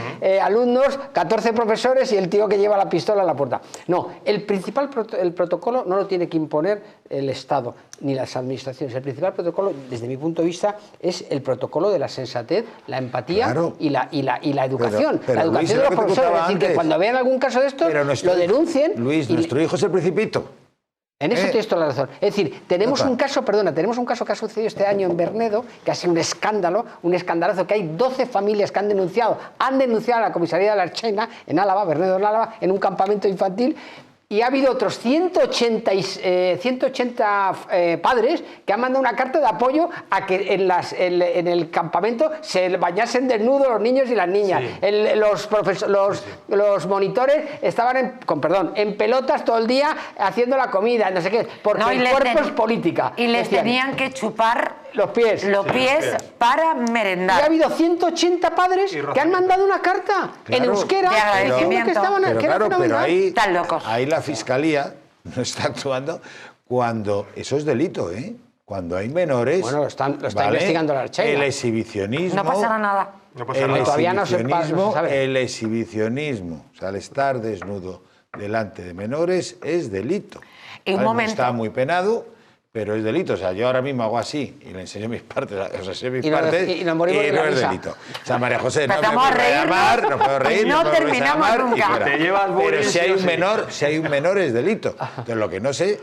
alumnos, 14 profesores y el tío que lleva la pistola a la puerta. No, el protocolo no lo tiene que imponer el Estado ni las administraciones. El principal protocolo, desde mi punto de vista, es el protocolo de la sensatez, la empatía,
claro,
y la educación.
Pero,
la educación
Luis,
de los profesores. Es decir,
antes,
que cuando vean algún caso de esto, lo denuncien.
Luis, nuestro hijo es el Principito.
En eso tienes toda la razón. Es decir, tenemos un caso que ha sucedido este año en Bernedo, que ha sido un escándalo, un escandalazo, que hay 12 familias que han denunciado a la comisaría de la Archena, en Álava, Bernedo en Álava, en un campamento infantil, y ha habido otros 180 padres que han mandado una carta de apoyo a que en el campamento se bañasen desnudos los niños y las niñas. Sí. Los monitores estaban en pelotas todo el día haciendo la comida, no sé qué, porque el cuerpo es política.
Y les tenían que chupar
los pies
para merendar.
Y ha habido 180 padres que han mandado una carta en euskera diciendo que estaban
pero ahí,
están locos.
Ahí la Fiscalía no está actuando cuando eso es delito, ¿eh? Cuando hay menores.
Bueno, lo está investigando la Archena.
El exhibicionismo.
No pasará nada.
Todavía no se sabe.
El exhibicionismo, o sea, el estar desnudo delante de menores es delito.
En un momento.
Está muy penado, pero es delito. O sea, yo ahora mismo hago así y le enseño mis partes,
y nos morimos de
no
la
es
risa.
delito. O sea, María José, no me
Empezamos a
puedo
reírnos,
llamar, no puedo reír,
no
puedo
terminamos
llamar
nunca.
y fuera.
Te llevas
Pero
bullying,
si hay un
sí.
menor, es delito. Entonces, lo que no sé,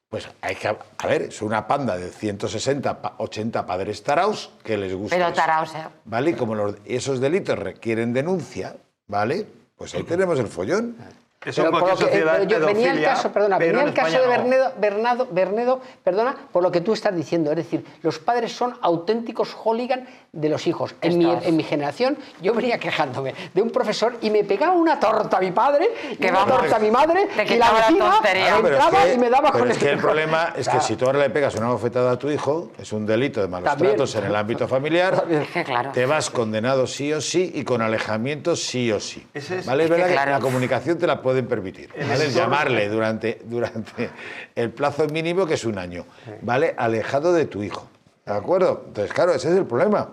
pues hay que, a ver, es una panda de 160, 80 padres taraos que les gusta.
Pero
eso,
taraos,
¿vale? Y como esos delitos requieren denuncia, ¿vale? Pues ahí tenemos el follón.
Eso en cualquier sociedad
venía el caso, venía el caso de
no.
Bernedo, por lo que tú estás diciendo. Es decir, los padres son auténticos hooligan de los hijos. En mi generación, yo venía quejándome de un profesor y me pegaba una torta a mi padre, torta a mi madre, y la vecina entraba y me daba con
es que el problema es que si tú ahora le pegas una bofetada a tu hijo, es un delito de malos tratos en el ámbito familiar,
claro.
te vas condenado sí o sí y con alejamiento sí o sí. ¿Vale? Es verdad que la comunicación te la pueden permitir, ¿vale? El llamarle durante el plazo mínimo, que es un año, ¿vale? Alejado de tu hijo, ¿de acuerdo? Entonces, claro, ese es el problema.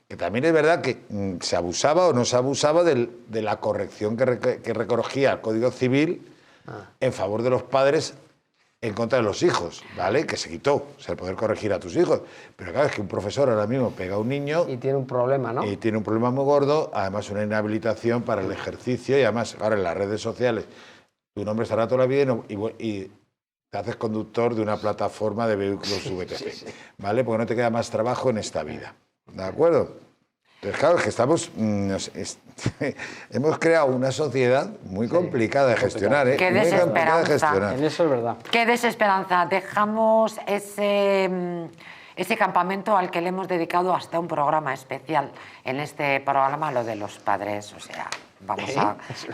Que también es verdad que se abusaba o no se abusaba de la corrección que recogía el Código Civil en favor de los padres en contra de los hijos, ¿vale? Que se quitó, o sea, el poder corregir a tus hijos. Pero claro, es que un profesor ahora mismo pega a un niño...
Y tiene un problema, ¿no?
Y tiene un problema muy gordo, además una inhabilitación para el ejercicio y además ahora en las redes sociales tu nombre estará toda la vida y te haces conductor de una plataforma de vehículos VTC, ¿vale? Porque no te queda más trabajo en esta vida, ¿de acuerdo? Entonces, claro, es que estamos... hemos creado una sociedad muy complicada de gestionar, ¿eh?
Qué
muy complicada de gestionar.
En eso es verdad.
Qué desesperanza. Dejamos ese campamento al que le hemos dedicado hasta un programa especial. En este programa, lo de los padres, o sea...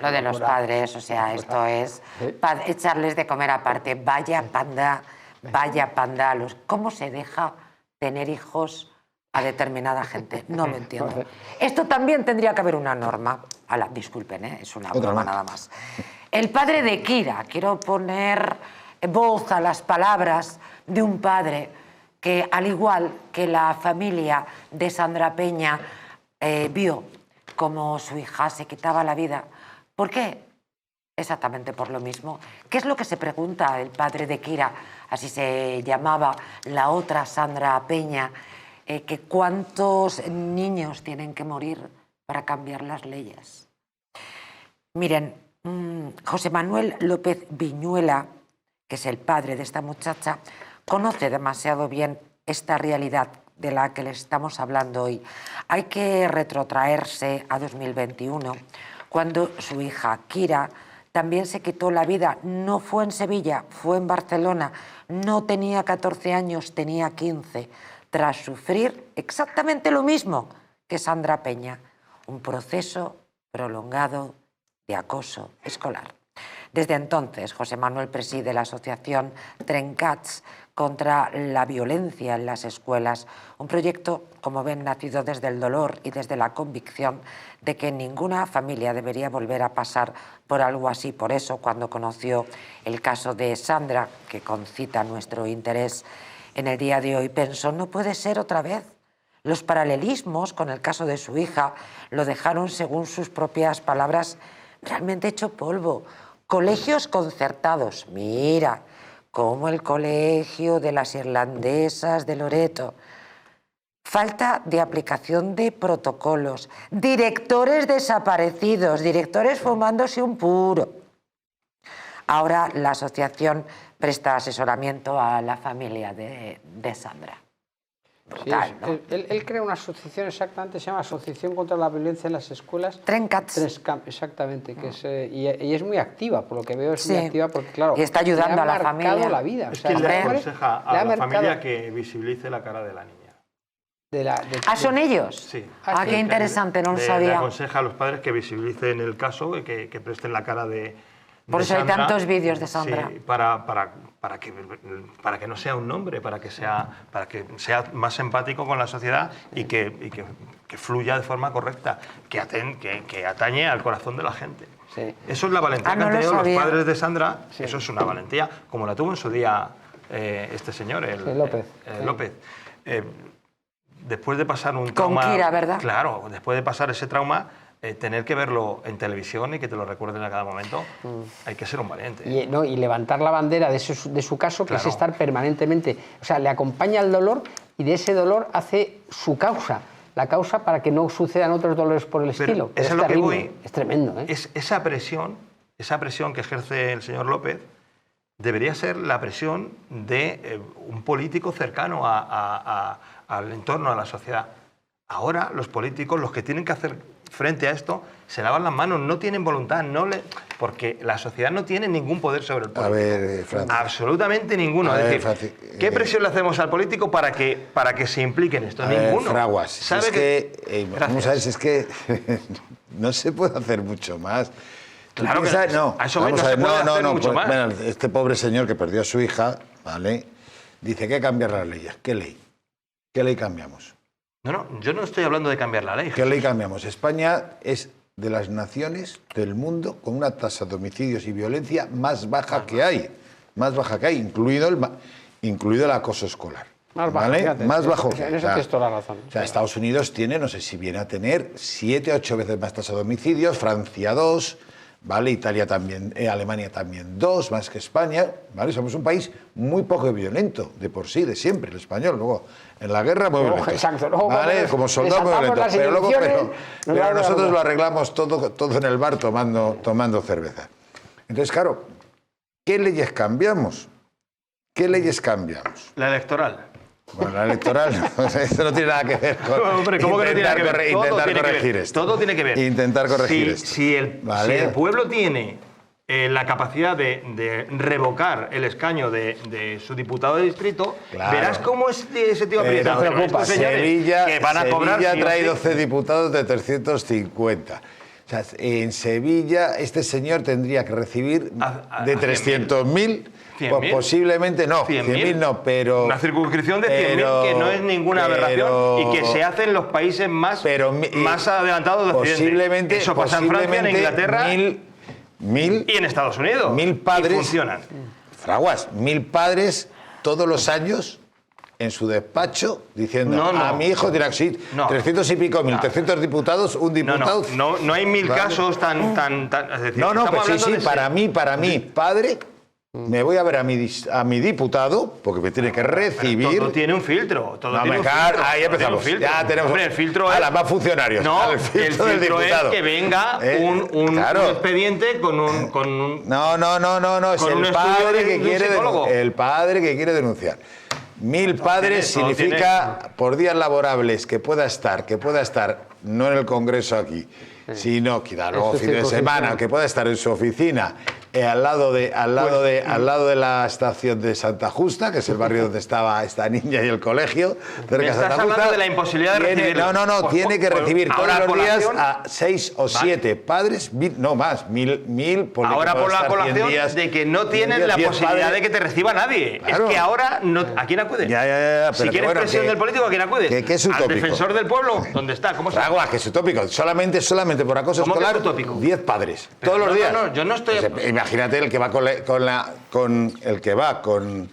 lo de los padres, o sea, esto es echarles de comer aparte. Vaya panda, ¿cómo se deja tener hijos a determinada gente? No lo entiendo. Esto también tendría que haber una norma. Disculpen, es una broma nada más. El padre de Kira, quiero poner voz a las palabras de un padre que, al igual que la familia de Sandra Peña, vio como su hija se quitaba la vida. ¿Por qué? Exactamente por lo mismo. ¿Qué es lo que se pregunta el padre de Kira? Así se llamaba la otra Sandra Peña. que cuántos niños tienen que morir para cambiar las leyes. Miren, José Manuel López Viñuela, que es el padre de esta muchacha, conoce demasiado bien esta realidad de la que les estamos hablando hoy. Hay que retrotraerse a 2021, cuando su hija Kira también se quitó la vida. No fue en Sevilla, fue en Barcelona. No tenía 14 años, tenía 15, tras sufrir exactamente lo mismo que Sandra Peña, un proceso prolongado de acoso escolar. Desde entonces, José Manuel preside la asociación Trencats contra la violencia en las escuelas, un proyecto, como ven, nacido desde el dolor y desde la convicción de que ninguna familia debería volver a pasar por algo así. Por eso, cuando conoció el caso de Sandra, que concita nuestro interés en el día de hoy, pensó, no puede ser otra vez. Los paralelismos con el caso de su hija lo dejaron, según sus propias palabras, realmente hecho polvo. Colegios concertados, mira, como el colegio de las irlandesas de Loreto. Falta de aplicación de protocolos, directores desaparecidos, directores fumándose un puro. Ahora la asociación presta asesoramiento a la familia de Sandra. Brutal,
sí,
¿no?
Él crea una asociación, exactamente, se llama Asociación contra la Violencia en las Escuelas.
Trencats.
Exactamente, que es, y es muy activa, por lo que veo es muy activa, porque claro,
y está ayudando a la familia.
La vida.
Es que le aconseja a la familia que visibilice la cara de la niña.
¿Son ellos?
Sí.
Qué interesante, no lo sabía.
Le aconseja a los padres que visibilicen el caso, que presten la cara de
Por eso
Sandra,
hay tantos vídeos de Sandra.
Sí, para que no sea un nombre, para que sea más empático con la sociedad y que fluya de forma correcta, que atañe al corazón de la gente.
Sí.
Eso es la valentía que han tenido los padres de Sandra, eso es una valentía, como la tuvo en su día este señor, López. Después de pasar un trauma...
Con Kira, ¿verdad?
Claro, después de pasar ese trauma, tener que verlo en televisión y que te lo recuerden a cada momento, hay que ser un valiente.
Y levantar la bandera de su caso, que es estar permanentemente... O sea, le acompaña el dolor y de ese dolor hace su causa. La causa para que no sucedan otros dolores por el estilo.
Pero es lo que voy,
es tremendo.
Esa presión que ejerce el señor López debería ser la presión de un político cercano al entorno, a la sociedad. Ahora los políticos, los que tienen que hacer frente a esto, se lavan las manos, no tienen voluntad, porque la sociedad no tiene ningún poder sobre el político.
A ver, Francis.
Absolutamente ninguno.
A
es
ver,
decir,
Francis,
¿qué presión le hacemos al político para que se implique en esto? Ninguno.
Fraguas,
¿Sabe
vamos a ver, es que no se puede hacer mucho más.
Claro que
no.
A eso no se puede hacer mucho más.
Bueno, este pobre señor que perdió a su hija, ¿vale? Dice que hay que cambiar las leyes. ¿Qué ley? ¿Qué ley cambiamos?
No, yo no estoy hablando de cambiar la ley.
¿Qué ley cambiamos? España es de las naciones del mundo con una tasa de homicidios y violencia más baja que hay. Más baja que hay, incluido el acoso escolar.
Más bajo,
¿vale?
fíjate,
Más bajo.
En eso tienes toda la razón.
O sea, Estados Unidos tiene, no sé si viene a tener 7, 8 veces más tasa de homicidios, Francia 2, ¿vale? Italia también, Alemania también 2, más que España, ¿vale? Somos un país muy poco violento, de por sí, de siempre, el español. Luego, en la guerra, muy violento.
Exacto.
¿Vale? Como soldado, muy violento. Pero nosotros lo arreglamos todo en el bar tomando cerveza. Entonces, claro, ¿qué leyes cambiamos? ¿Qué leyes cambiamos?
La electoral.
Bueno, la electoral, esto no tiene nada que ver con
hombre, ¿cómo que no tiene nada que ver?
intentar corregir esto.
Todo tiene que ver.
Intentar corregir esto.
Si el pueblo tiene la capacidad de revocar el escaño de su diputado de distrito, verás cómo ese tío aprieta.
No te preocupes, Sevilla trae 12 diputados de 350. O sea, en Sevilla este señor tendría que recibir de 300.000... Pues posiblemente no, 100.000 no, pero...
Una circunscripción de 100.000 que no es ninguna aberración y que se hace en los países más adelantados de Occidente.
Posiblemente,
eso pasa en Francia, en Inglaterra
y en
Estados Unidos.
1.000 padres...
Y funcionan.
Fraguas, 1.000 padres todos los años en su despacho diciendo a mi hijo tiene que ser 300 y pico mil, 300 diputados, un diputado...
No hay 1.000 casos tan... Es decir,
pues sí, para mí, padre... me voy a ver a mi diputado, porque me tiene que recibir.
Todo tiene un filtro. Todo
No,
tiene un
Mejar,
filtro,
ahí
todo tiene
empezamos.
un filtro.
Ya tenemos.
Hombre, el filtro es.
Más funcionarios.
No,
el filtro del
es
diputado.
que venga un expediente con un.
No. Es
con un
el padre
estudio
que
de un
quiere
psicólogo.
el padre que quiere denunciar. 1000 padres
todo
significa por días laborables que pueda estar no en el Congreso aquí, sino quizá luego fin de semana, que pueda estar en su oficina, al lado de la estación de Santa Justa, que es el barrio donde estaba esta niña y el colegio, cerca de Santa Justa.
Hablando de la imposibilidad de recibirlo.
No, tiene que recibir todos los días a 6 o 7 padres, no más, 1000
ahora por la colación de que no tienen la posibilidad de que te reciba nadie.
Claro.
Es que ahora, ¿a quién acude?
Ya,
si quieres presión del político, ¿a quién acude?
Que es utópico.
¿Al defensor del pueblo? ¿Dónde está? ¿Cómo se llama?
Fragua, que es utópico. Solamente por acoso
¿Cómo que
escolar,
es utópico?
10 padres. Todos los días.
No, yo no estoy.
Pues, imagínate el que va con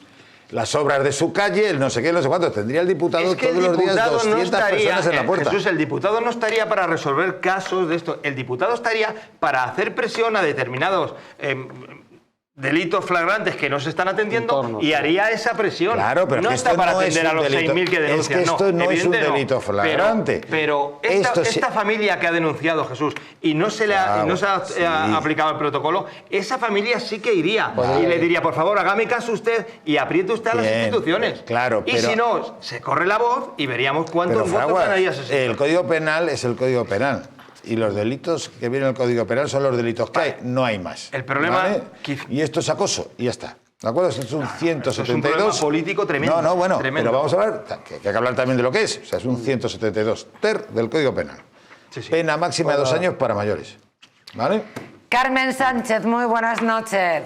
las obras de su calle, el no sé qué, no sé cuánto. Tendría el diputado todos los días 200 personas en la puerta.
Jesús, el diputado no estaría para resolver casos de esto. El diputado estaría para hacer presión a determinados delitos flagrantes que no se están atendiendo y haría esa presión.
Claro, pero
no está para atender a los 6.000 que denuncian.
Es que esto no es un delito flagrante.
Pero esta familia que ha denunciado, Jesús, y no se ha aplicado el protocolo, esa familia sí que iría y le diría, por favor, hágame caso usted y apriete usted a las instituciones.
Claro,
y si no, se corre la voz y veríamos cuántos votos ganaría ese.
El Código Penal es el Código Penal. Y los delitos que vienen en el Código Penal son los delitos que hay, no hay más.
El problema...
¿vale? Y esto es acoso, y ya está. ¿De acuerdo? Esto es un 172...
Es un problema político tremendo.
Bueno,
tremendo.
pero vamos a hablar, que hay que hablar también de lo que es. O sea, es un 172 ter del Código Penal. Sí. Pena máxima de 2 años para mayores. ¿Vale?
Carmen Sánchez, muy buenas noches.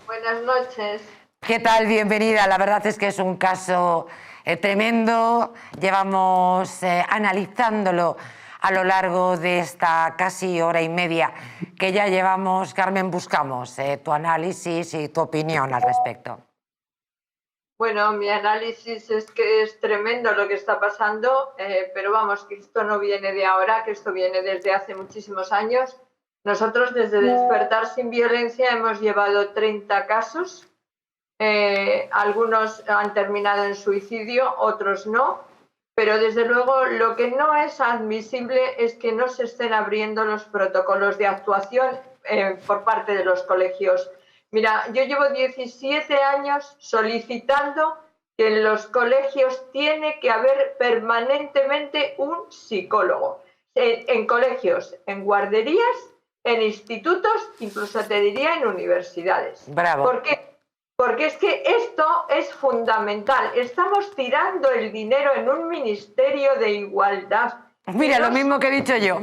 Buenas noches.
¿Qué tal? Bienvenida. La verdad es que es un caso tremendo. Llevamos analizándolo a lo largo de esta casi hora y media que ya llevamos. Carmen, buscamos tu análisis y tu opinión al respecto.
Bueno, mi análisis es que es tremendo lo que está pasando, pero vamos, que esto no viene de ahora, que esto viene desde hace muchísimos años. Nosotros desde Despertar Sin Violencia hemos llevado 30 casos, algunos han terminado en suicidio, otros no. Pero desde luego lo que no es admisible es que no se estén abriendo los protocolos de actuación por parte de los colegios. Mira, yo llevo 17 años solicitando que en los colegios tiene que haber permanentemente un psicólogo. En colegios, en guarderías, en institutos, incluso te diría en universidades.
Bravo.
¿Por qué? Porque es que esto es fundamental. Estamos tirando el dinero en un ministerio de igualdad.
Mira, lo mismo que he dicho yo.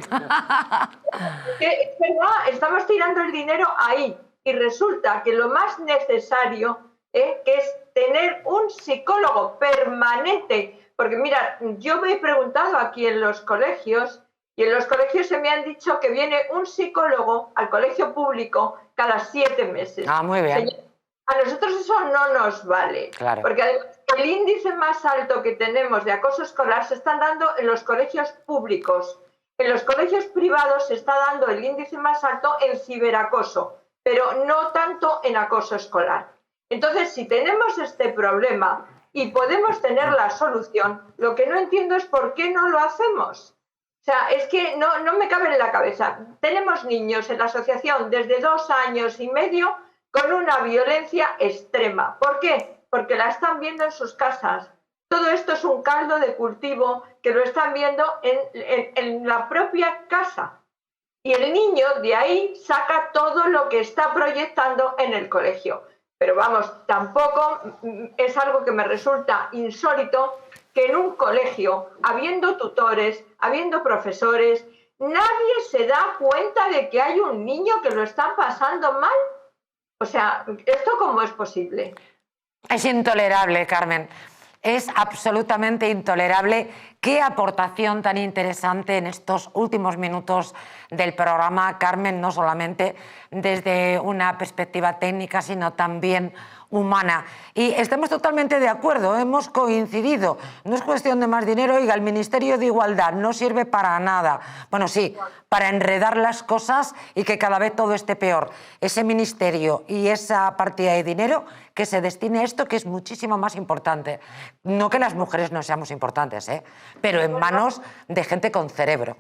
Es verdad, estamos tirando el dinero ahí. Y resulta que lo más necesario que es tener un psicólogo permanente. Porque mira, yo me he preguntado aquí en los colegios, y en los colegios se me han dicho que viene un psicólogo al colegio público cada 7 meses.
Ah, muy bien.
A nosotros eso no nos vale,
claro.
Porque además el índice más alto que tenemos de acoso escolar se está dando en los colegios públicos. En los colegios privados se está dando el índice más alto en ciberacoso, pero no tanto en acoso escolar. Entonces, si tenemos este problema y podemos tener la solución, lo que no entiendo es por qué no lo hacemos. O sea, es que no me cabe en la cabeza. Tenemos niños en la asociación desde 2 años y medio con una violencia extrema. ¿Por qué? Porque la están viendo en sus casas. Todo esto es un caldo de cultivo que lo están viendo en la propia casa. Y el niño de ahí saca todo lo que está proyectando en el colegio. Pero vamos, tampoco es algo que me resulta insólito que en un colegio, habiendo tutores, habiendo profesores, nadie se da cuenta de que hay un niño que lo está pasando mal. O sea, ¿esto cómo es posible?
Es intolerable, Carmen. Es absolutamente intolerable Qué aportación tan interesante en estos últimos minutos del programa, Carmen, no solamente desde una perspectiva técnica, sino también humana. Y estamos totalmente de acuerdo, hemos coincidido. No es cuestión de más dinero, oiga, el Ministerio de Igualdad no sirve para nada. Bueno, sí, para enredar las cosas y que cada vez todo esté peor. Ese ministerio y esa partida de dinero que se destine a esto, que es muchísimo más importante. No que las mujeres no seamos importantes, pero en manos de gente con cerebro.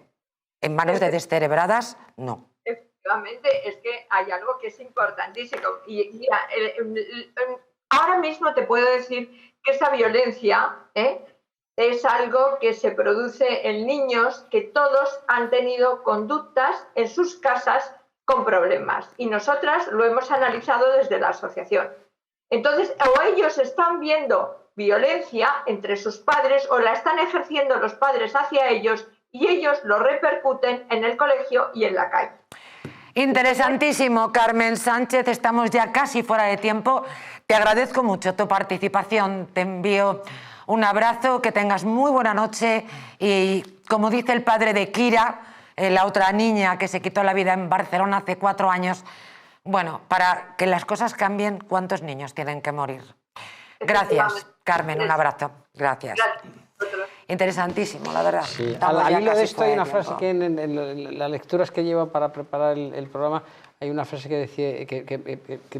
En manos de descerebradas, no.
Efectivamente, es que hay algo que es importantísimo. Y mira, ahora mismo te puedo decir que esa violencia es algo que se produce en niños que todos han tenido conductas en sus casas con problemas. Y nosotras lo hemos analizado desde la asociación. Entonces, o ellos están viendo violencia entre sus padres o la están ejerciendo los padres hacia ellos y ellos lo repercuten en el colegio y en la calle.
Interesantísimo, Carmen Sánchez. Estamos ya casi fuera de tiempo. Te agradezco mucho tu participación. Te envío un abrazo, que tengas muy buena noche y, como dice el padre de Kira, la otra niña que se quitó la vida en Barcelona hace 4 años, bueno, para que las cosas cambien, ¿cuántos niños tienen que morir? Gracias, Carmen, un abrazo. Gracias. Interesantísimo, la verdad.
Sí. Al hilo de esto hay una frase que en las lecturas que lleva para preparar el programa, hay una frase que decía que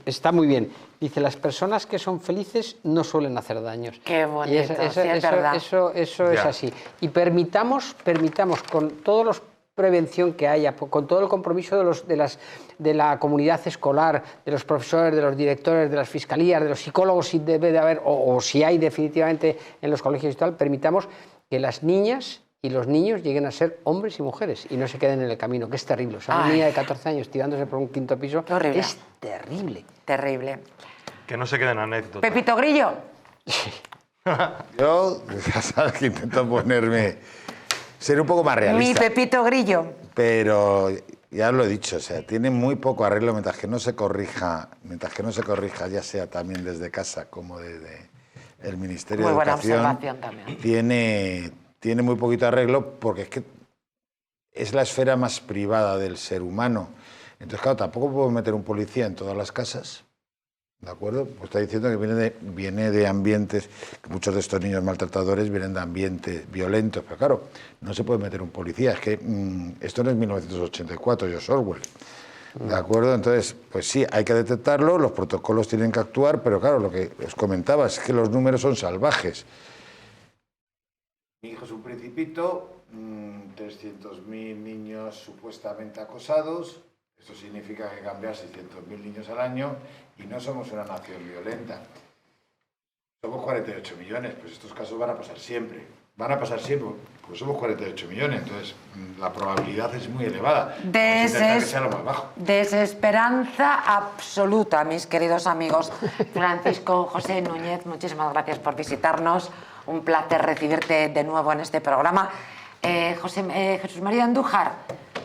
está muy bien. Dice, las personas que son felices no suelen hacer daños.
Qué bonito,
es
verdad.
Eso es así. Y permitamos con todos los prevención que haya, con todo el compromiso de la comunidad escolar, de los profesores, de los directores, de las fiscalías, de los psicólogos, si debe de haber, o si hay definitivamente en los colegios y tal, permitamos que las niñas y los niños lleguen a ser hombres y mujeres y no se queden en el camino, que es terrible. O sea, una niña de 14 años tirándose por un 5.º piso es terrible.
Terrible.
Que no se queden anécdotas.
Pepito Grillo.
Yo, ya sabes que intento ser un poco más realista.
Mi Pepito Grillo.
Pero ya lo he dicho, o sea, tiene muy poco arreglo mientras que no se corrija, ya sea también desde casa como desde el Ministerio de Educación.
Muy buena observación también.
Tiene muy poquito arreglo porque es que es la esfera más privada del ser humano. Entonces, claro, tampoco puedo meter un policía en todas las casas. ¿De acuerdo? Pues está diciendo que viene de ambientes, que muchos de estos niños maltratadores vienen de ambientes violentos, pero claro, no se puede meter un policía, es que esto no es 1984, George Orwell. ¿De acuerdo? Entonces, pues sí, hay que detectarlo, los protocolos tienen que actuar, pero claro, lo que os comentaba es que los números son salvajes. Mi hijo es un principito, 300.000 niños supuestamente acosados. Esto significa que cambiar 600.000 niños al año y no somos una nación violenta. Somos 48 millones, pues estos casos van a pasar siempre. Van a pasar siempre, pues somos 48 millones, entonces la probabilidad es muy elevada. Que sea lo más bajo.
Desesperanza absoluta, mis queridos amigos. Francisco José Núñez, muchísimas gracias por visitarnos. Un placer recibirte de nuevo en este programa. Jesús María Andújar,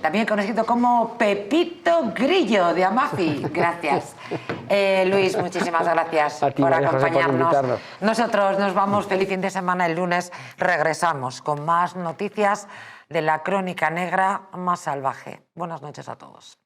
también conocido como Pepito Grillo de Amafi. Gracias. Luis, muchísimas gracias por acompañarnos. Nosotros nos vamos. Feliz fin de semana. El lunes regresamos con más noticias de la crónica negra más salvaje. Buenas noches a todos.